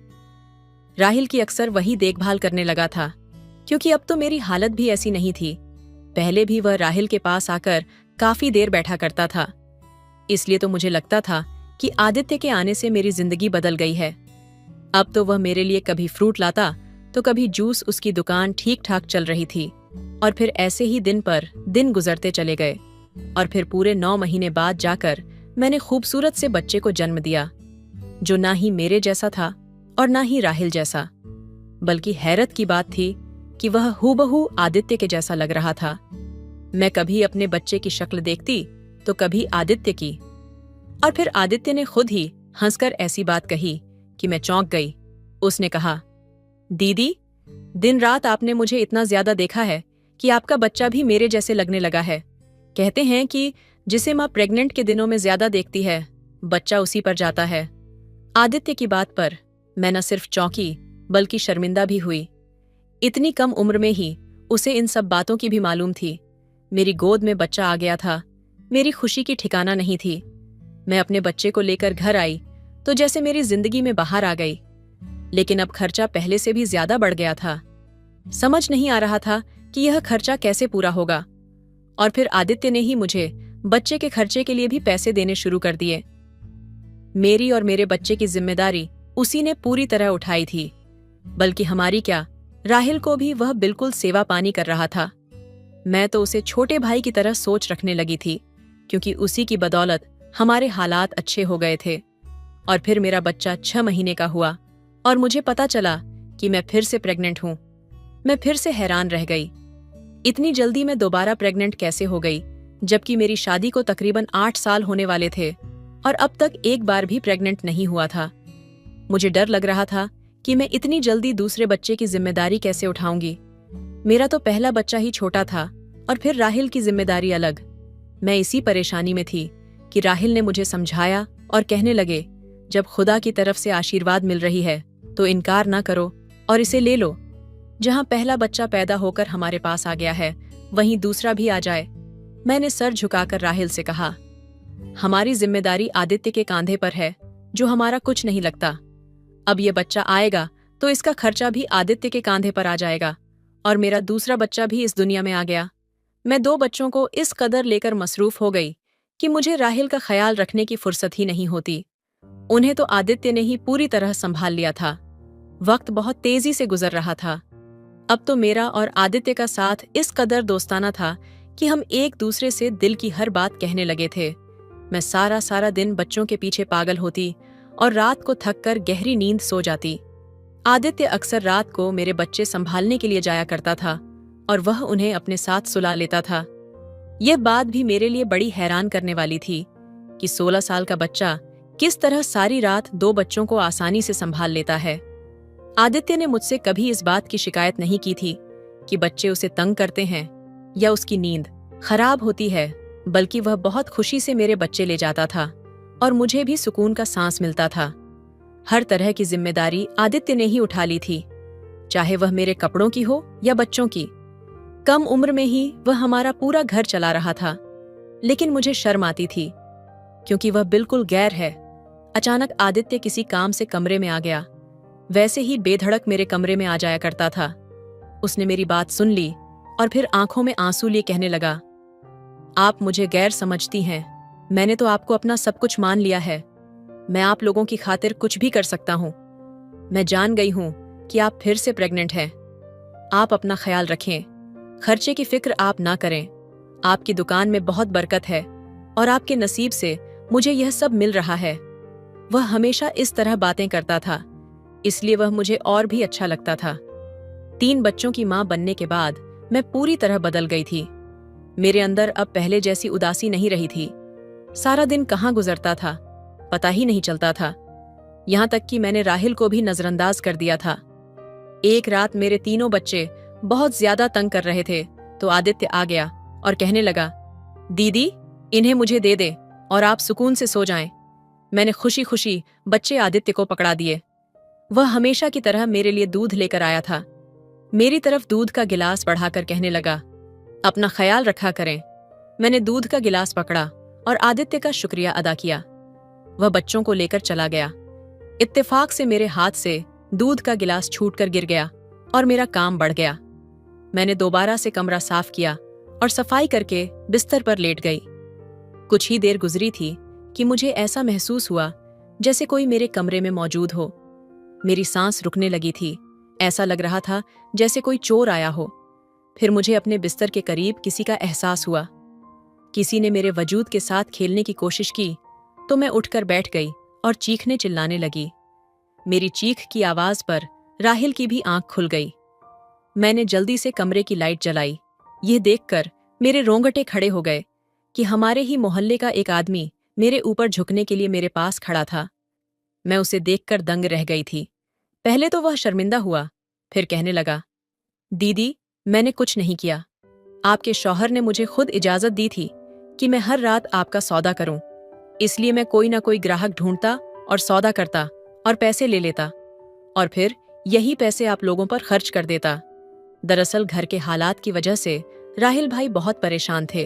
राहिल की अक्सर वही देखभाल करने लगा था, क्योंकि अब तो मेरी हालत भी ऐसी नहीं थी। पहले भी वह राहिल के पास आकर काफी देर बैठा करता था। इसलिए तो मुझे लगता था कि आदित्य के आने से मेरी जिंदगी बदल गई है। अब तो वह मेरे लिए कभी फ्रूट लाता तो कभी जूस। उसकी दुकान ठीक ठाक चल रही थी, और फिर ऐसे ही दिन पर दिन गुजरते चले गए, और फिर पूरे 9 महीने बाद जाकर मैंने खूबसूरत से बच्चे को जन्म दिया, जो ना ही मेरे जैसा था और ना ही राहिल जैसा। बल्कि हैरत की बात थी कि वह हूबहू आदित्य के जैसा लग रहा था। मैं कभी अपने बच्चे की शक्ल देखती तो कभी आदित्य की, और फिर आदित्य ने खुद ही हंसकर ऐसी बात कही कि मैं चौंक गई। उसने कहा, दीदी, दिन रात आपने मुझे इतना ज्यादा देखा है कि आपका बच्चा भी मेरे जैसे लगने लगा है। कहते हैं कि जिसे माँ प्रेग्नेंट के दिनों में ज्यादा देखती है, बच्चा उसी पर जाता है। आदित्य की बात पर मैं न सिर्फ चौंकी बल्कि शर्मिंदा भी हुई। इतनी कम उम्र में ही उसे इन सब बातों की भी मालूम थी। मेरी गोद में बच्चा आ गया था, मेरी खुशी की ठिकाना नहीं थी। मैं अपने बच्चे को लेकर घर आई तो जैसे मेरी जिंदगी में बाहर आ गई। लेकिन अब खर्चा पहले से भी ज्यादा बढ़ गया था। समझ नहीं आ रहा था कि यह खर्चा कैसे पूरा होगा। और फिर आदित्य ने ही मुझे बच्चे के खर्चे के लिए भी पैसे देने शुरू कर दिए। मेरी और मेरे बच्चे की जिम्मेदारी उसी ने पूरी तरह उठाई थी। बल्कि हमारी क्या, राहिल को भी वह बिल्कुल सेवा पानी कर रहा था। मैं तो उसे छोटे भाई की तरह सोच रखने लगी थी, क्योंकि उसी की बदौलत हमारे हालात अच्छे हो गए थे। और फिर मेरा बच्चा 6 महीने का हुआ और मुझे पता चला कि मैं फिर से प्रेग्नेंट हूं। मैं फिर से हैरान रह गई। इतनी जल्दी मैं दोबारा प्रेग्नेंट कैसे हो गई, जबकि मेरी शादी को तकरीबन 8 साल होने वाले थे और अब तक एक बार भी प्रेग्नेंट नहीं हुआ था। मुझे डर लग रहा था कि मैं इतनी जल्दी दूसरे बच्चे की जिम्मेदारी कैसे उठाऊंगी। मेरा तो पहला बच्चा ही छोटा था और फिर राहिल की जिम्मेदारी अलग। मैं इसी परेशानी में थी कि राहिल ने मुझे समझाया और कहने लगे, जब खुदा की तरफ से आशीर्वाद मिल रही है तो इनकार ना करो और इसे ले लो। जहां पहला बच्चा पैदा होकर हमारे पास आ गया है, वहीं दूसरा भी आ जाए। मैंने सर झुकाकर राहिल से कहा, हमारी जिम्मेदारी आदित्य के कांधे पर है, जो हमारा कुछ नहीं लगता। अब ये बच्चा आएगा तो इसका खर्चा भी आदित्य के कांधे पर आ जाएगा और मेरा दूसरा बच्चा भी इस दुनिया में आ गया। मैं 2 बच्चों को इस कदर लेकर मसरूफ हो गई कि मुझे राहिल का ख्याल रखने की फुर्सत ही नहीं होती। उन्हें तो आदित्य ने ही पूरी तरह संभाल लिया था। वक्त बहुत तेजी से गुजर रहा था। अब तो मेरा और आदित्य का साथ इस कदर दोस्ताना था कि हम एक दूसरे से दिल की हर बात कहने लगे थे। मैं सारा सारा दिन बच्चों के पीछे पागल होती और रात को थक कर गहरी नींद सो जाती। आदित्य अक्सर रात को मेरे बच्चे संभालने के लिए जाया करता था और वह उन्हें अपने साथ सुला लेता था। यह बात भी मेरे लिए बड़ी हैरान करने वाली थी कि 16 साल का बच्चा किस तरह सारी रात 2 बच्चों को आसानी से संभाल लेता है। आदित्य ने मुझसे कभी इस बात की शिकायत नहीं की थी कि बच्चे उसे तंग करते हैं या उसकी नींद खराब होती है, बल्कि वह बहुत खुशी से मेरे बच्चे ले जाता था और मुझे भी सुकून का सांस मिलता था। हर तरह की जिम्मेदारी आदित्य ने ही उठा ली थी, चाहे वह मेरे कपड़ों की हो या बच्चों की। कम उम्र में ही वह हमारा पूरा घर चला रहा था, लेकिन मुझे शर्म आती थी क्योंकि वह बिल्कुल गैर है। अचानक आदित्य किसी काम से कमरे में आ गया। वैसे ही बेधड़क मेरे कमरे में आ जाया करता था। उसने मेरी बात सुन ली और फिर आंखों में आंसू लिए कहने लगा, आप मुझे गैर समझती हैं। मैंने तो आपको अपना सब कुछ मान लिया है। मैं आप लोगों की खातिर कुछ भी कर सकता हूं। मैं जान गई हूं कि आप फिर से प्रेग्नेंट हैं। आप अपना ख्याल रखें। खर्चे की फिक्र आप ना करें। आपकी दुकान में बहुत बरकत है और आपके नसीब से मुझे यह सब मिल रहा है। वह हमेशा इस तरह बातें करता था, इसलिए वह मुझे और भी अच्छा लगता था। 3 बच्चों की मां बनने के बाद मैं पूरी तरह बदल गई थी। मेरे अंदर अब पहले जैसी उदासी नहीं रही थी। सारा दिन कहाँ गुजरता था पता ही नहीं चलता था। यहां तक कि मैंने राहिल को भी नजरअंदाज कर दिया था। एक रात मेरे तीनों बच्चे बहुत ज्यादा तंग कर रहे थे तो आदित्य आ गया और कहने लगा, दीदी इन्हें मुझे दे दे और आप सुकून से सो जाएं। मैंने खुशी खुशी बच्चे आदित्य को पकड़ा दिए। वह हमेशा की तरह मेरे लिए दूध लेकर आया था। मेरी तरफ दूध का गिलास बढ़ाकर कहने लगा, अपना ख्याल रखा करें। मैंने दूध का गिलास पकड़ा और आदित्य का शुक्रिया अदा किया। वह बच्चों को लेकर चला गया। इत्तेफाक से मेरे हाथ से दूध का गिलास छूटकर गिर गया और मेरा काम बढ़ गया। मैंने दोबारा से कमरा साफ किया और सफाई करके बिस्तर पर लेट गई। कुछ ही देर गुजरी थी कि मुझे ऐसा महसूस हुआ जैसे कोई मेरे कमरे में मौजूद हो। मेरी सांस रुकने लगी थी। ऐसा लग रहा था जैसे कोई चोर आया हो। फिर मुझे अपने बिस्तर के करीब किसी का एहसास हुआ। किसी ने मेरे वजूद के साथ खेलने की कोशिश की तो मैं उठकर बैठ गई और चीखने चिल्लाने लगी। मेरी चीख की आवाज पर राहिल की भी आंख खुल गई। मैंने जल्दी से कमरे की लाइट जलाई। यह देखकर मेरे रोंगटे खड़े हो गए कि हमारे ही मोहल्ले का एक आदमी मेरे ऊपर झुकने के लिए मेरे पास खड़ा था। मैं उसे देखकर दंग रह गई थी। पहले तो वह शर्मिंदा हुआ, फिर कहने लगा, दीदी मैंने कुछ नहीं किया। आपके शौहर ने मुझे खुद इजाजत दी थी कि मैं हर रात आपका सौदा करूं। इसलिए मैं कोई ना कोई ग्राहक ढूंढता और सौदा करता और पैसे ले लेता और फिर यही पैसे आप लोगों पर खर्च कर देता। दरअसल घर के हालात की वजह से राहिल भाई बहुत परेशान थे।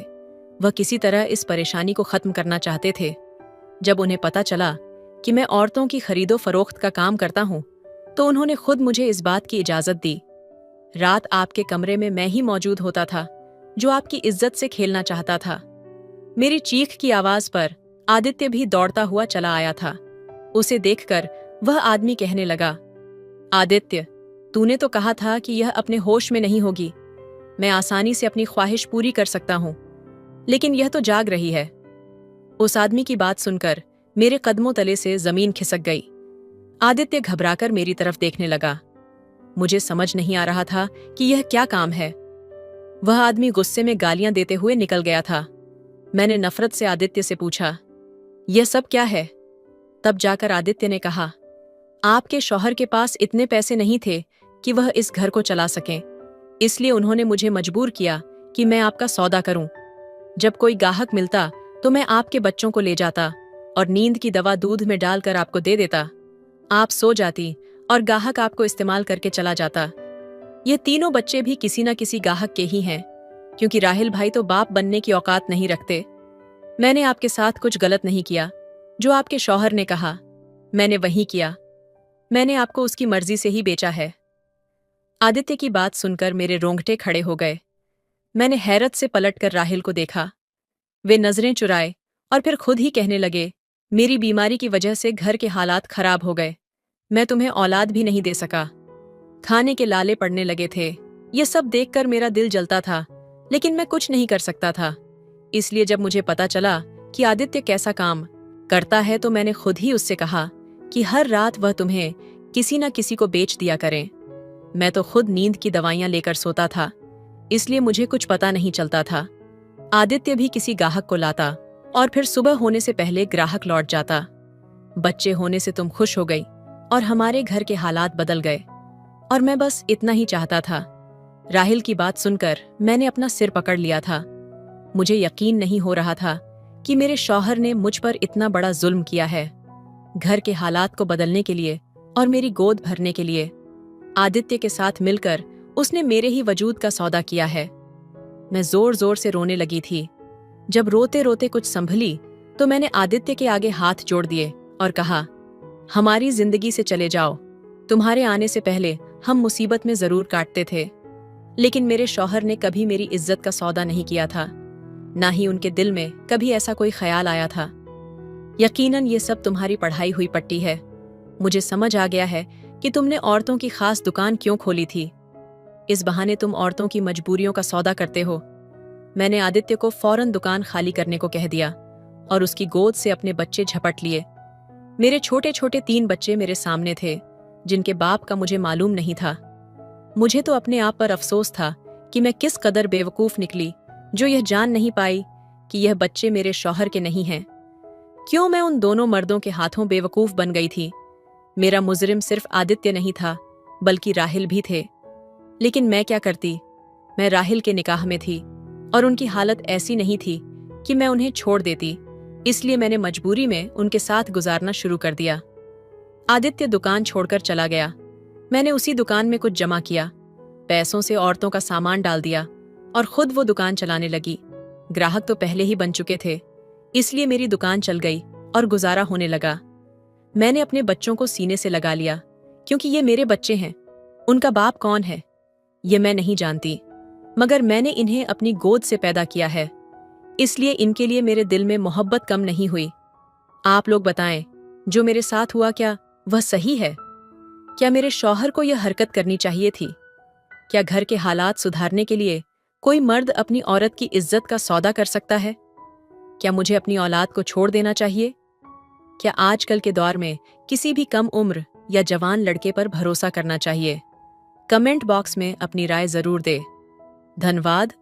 वह किसी तरह इस परेशानी को खत्म करना चाहते थे। जब उन्हें पता चला कि मैं औरतों की खरीदो फरोख्त का काम करता हूं, तो उन्होंने खुद मुझे इस बात की इजाजत दी। रात आपके कमरे में मैं ही मौजूद होता था, जो आपकी इज्जत से खेलना चाहता था। मेरी चीख की आवाज पर आदित्य भी दौड़ता हुआ चला आया था। उसे देखकर वह आदमी कहने लगा, आदित्य, तूने तो कहा था कि यह अपने होश में नहीं होगी। मैं आसानी से अपनी ख्वाहिश पूरी कर सकता हूं, लेकिन यह तो जाग रही है। उस आदमी की बात सुनकर मेरे कदमों तले से जमीन खिसक गई। आदित्य घबराकर मेरी तरफ देखने लगा। मुझे समझ नहीं आ रहा था कि यह क्या काम है। वह आदमी गुस्से में गालियां देते हुए निकल गया था। मैंने नफरत से आदित्य से पूछा, यह सब क्या है? तब जाकर आदित्य ने कहा, आपके शौहर के पास इतने पैसे नहीं थे कि वह इस घर को चला सकें, इसलिए उन्होंने मुझे मजबूर किया कि मैं आपका सौदा करूं। जब कोई गाहक मिलता तो मैं आपके बच्चों को ले जाता और नींद की दवा दूध में डालकर आपको दे देता। आप सो जाती और गाहक आपको इस्तेमाल करके चला जाता। ये तीनों बच्चे भी किसी न किसी गाहक के ही हैं, क्योंकि राहिल भाई तो बाप बनने की औकात नहीं रखते। मैंने आपके साथ कुछ गलत नहीं किया। जो आपके शौहर ने कहा, मैंने वही किया। मैंने आपको उसकी मर्जी से ही बेचा है। आदित्य की बात सुनकर मेरे रोंगटे खड़े हो गए। मैंने हैरत से पलटकर राहिल को देखा। वे नजरें चुराए और फिर खुद ही कहने लगे, मेरी बीमारी की वजह से घर के हालात खराब हो गए। मैं तुम्हें औलाद भी नहीं दे सका। खाने के लाले पड़ने लगे थे। ये सब देखकर मेरा दिल जलता था, लेकिन मैं कुछ नहीं कर सकता था। इसलिए जब मुझे पता चला कि आदित्य कैसा काम करता है, तो मैंने खुद ही उससे कहा कि हर रात वह तुम्हें किसी न किसी को बेच दिया करें। मैं तो खुद नींद की दवाइयां लेकर सोता था, इसलिए मुझे कुछ पता नहीं चलता था। आदित्य भी किसी गाहक को लाता और फिर सुबह होने से पहले ग्राहक लौट जाता। बच्चे होने से तुम खुश हो गई और हमारे घर के हालात बदल गए, और मैं बस इतना ही चाहता था। राहिल की बात सुनकर मैंने अपना सिर पकड़ लिया था। मुझे यकीन नहीं हो रहा था कि मेरे शौहर ने मुझ पर इतना बड़ा जुल्म किया है, घर के हालात को बदलने के लिए और मेरी गोद भरने के लिए। आदित्य के साथ मिलकर उसने मेरे ही वजूद का सौदा किया है। मैं जोर जोर से रोने लगी थी। जब रोते रोते कुछ संभली तो मैंने आदित्य के आगे हाथ जोड़ दिए और कहा, हमारी जिंदगी से चले जाओ। तुम्हारे आने से पहले हम मुसीबत में जरूर काटते थे, लेकिन मेरे शौहर ने कभी मेरी इज्जत का सौदा नहीं किया था। ना ही उनके दिल में कभी ऐसा कोई ख्याल आया था। यकीनन ये सब तुम्हारी पढ़ाई हुई पट्टी है। मुझे समझ आ गया है कि तुमने औरतों की खास दुकान क्यों खोली थी। इस बहाने तुम औरतों की मजबूरियों का सौदा करते हो। मैंने आदित्य को फौरन दुकान खाली करने को कह दिया और उसकी गोद से अपने बच्चे झपट लिए। मेरे छोटे छोटे 3 बच्चे मेरे सामने थे, जिनके बाप का मुझे मालूम नहीं था। मुझे तो अपने आप पर अफसोस था कि मैं किस कदर बेवकूफ निकली, जो यह जान नहीं पाई कि यह बच्चे मेरे शौहर के नहीं हैं। क्यों मैं उन दोनों मर्दों के हाथों बेवकूफ बन गई थी। मेरा मुजरिम सिर्फ आदित्य नहीं था, बल्कि राहिल भी थे। लेकिन मैं क्या करती। मैं राहिल के निकाह में थी और उनकी हालत ऐसी नहीं थी कि मैं उन्हें छोड़ देती। इसलिए मैंने मजबूरी में उनके साथ गुजारना शुरू कर दिया। आदित्य दुकान छोड़कर चला गया। मैंने उसी दुकान में कुछ जमा किया, पैसों से औरतों का सामान डाल दिया और खुद वो दुकान चलाने लगी। ग्राहक तो पहले ही बन चुके थे, इसलिए मेरी दुकान चल गई और गुजारा होने लगा। मैंने अपने बच्चों को सीने से लगा लिया, क्योंकि ये मेरे बच्चे हैं। उनका बाप कौन है ये मैं नहीं जानती, मगर मैंने इन्हें अपनी गोद से पैदा किया है, इसलिए इनके लिए मेरे दिल में मोहब्बत कम नहीं हुई। आप लोग बताएं, जो मेरे साथ हुआ क्या वह सही है? क्या मेरे शौहर को यह हरकत करनी चाहिए थी? क्या घर के हालात सुधारने के लिए कोई मर्द अपनी औरत की इज्जत का सौदा कर सकता है? क्या मुझे अपनी औलाद को छोड़ देना चाहिए? क्या आजकल के दौर में किसी भी कम उम्र या जवान लड़के पर भरोसा करना चाहिए? कमेंट बॉक्स में अपनी राय जरूर दे। धन्यवाद।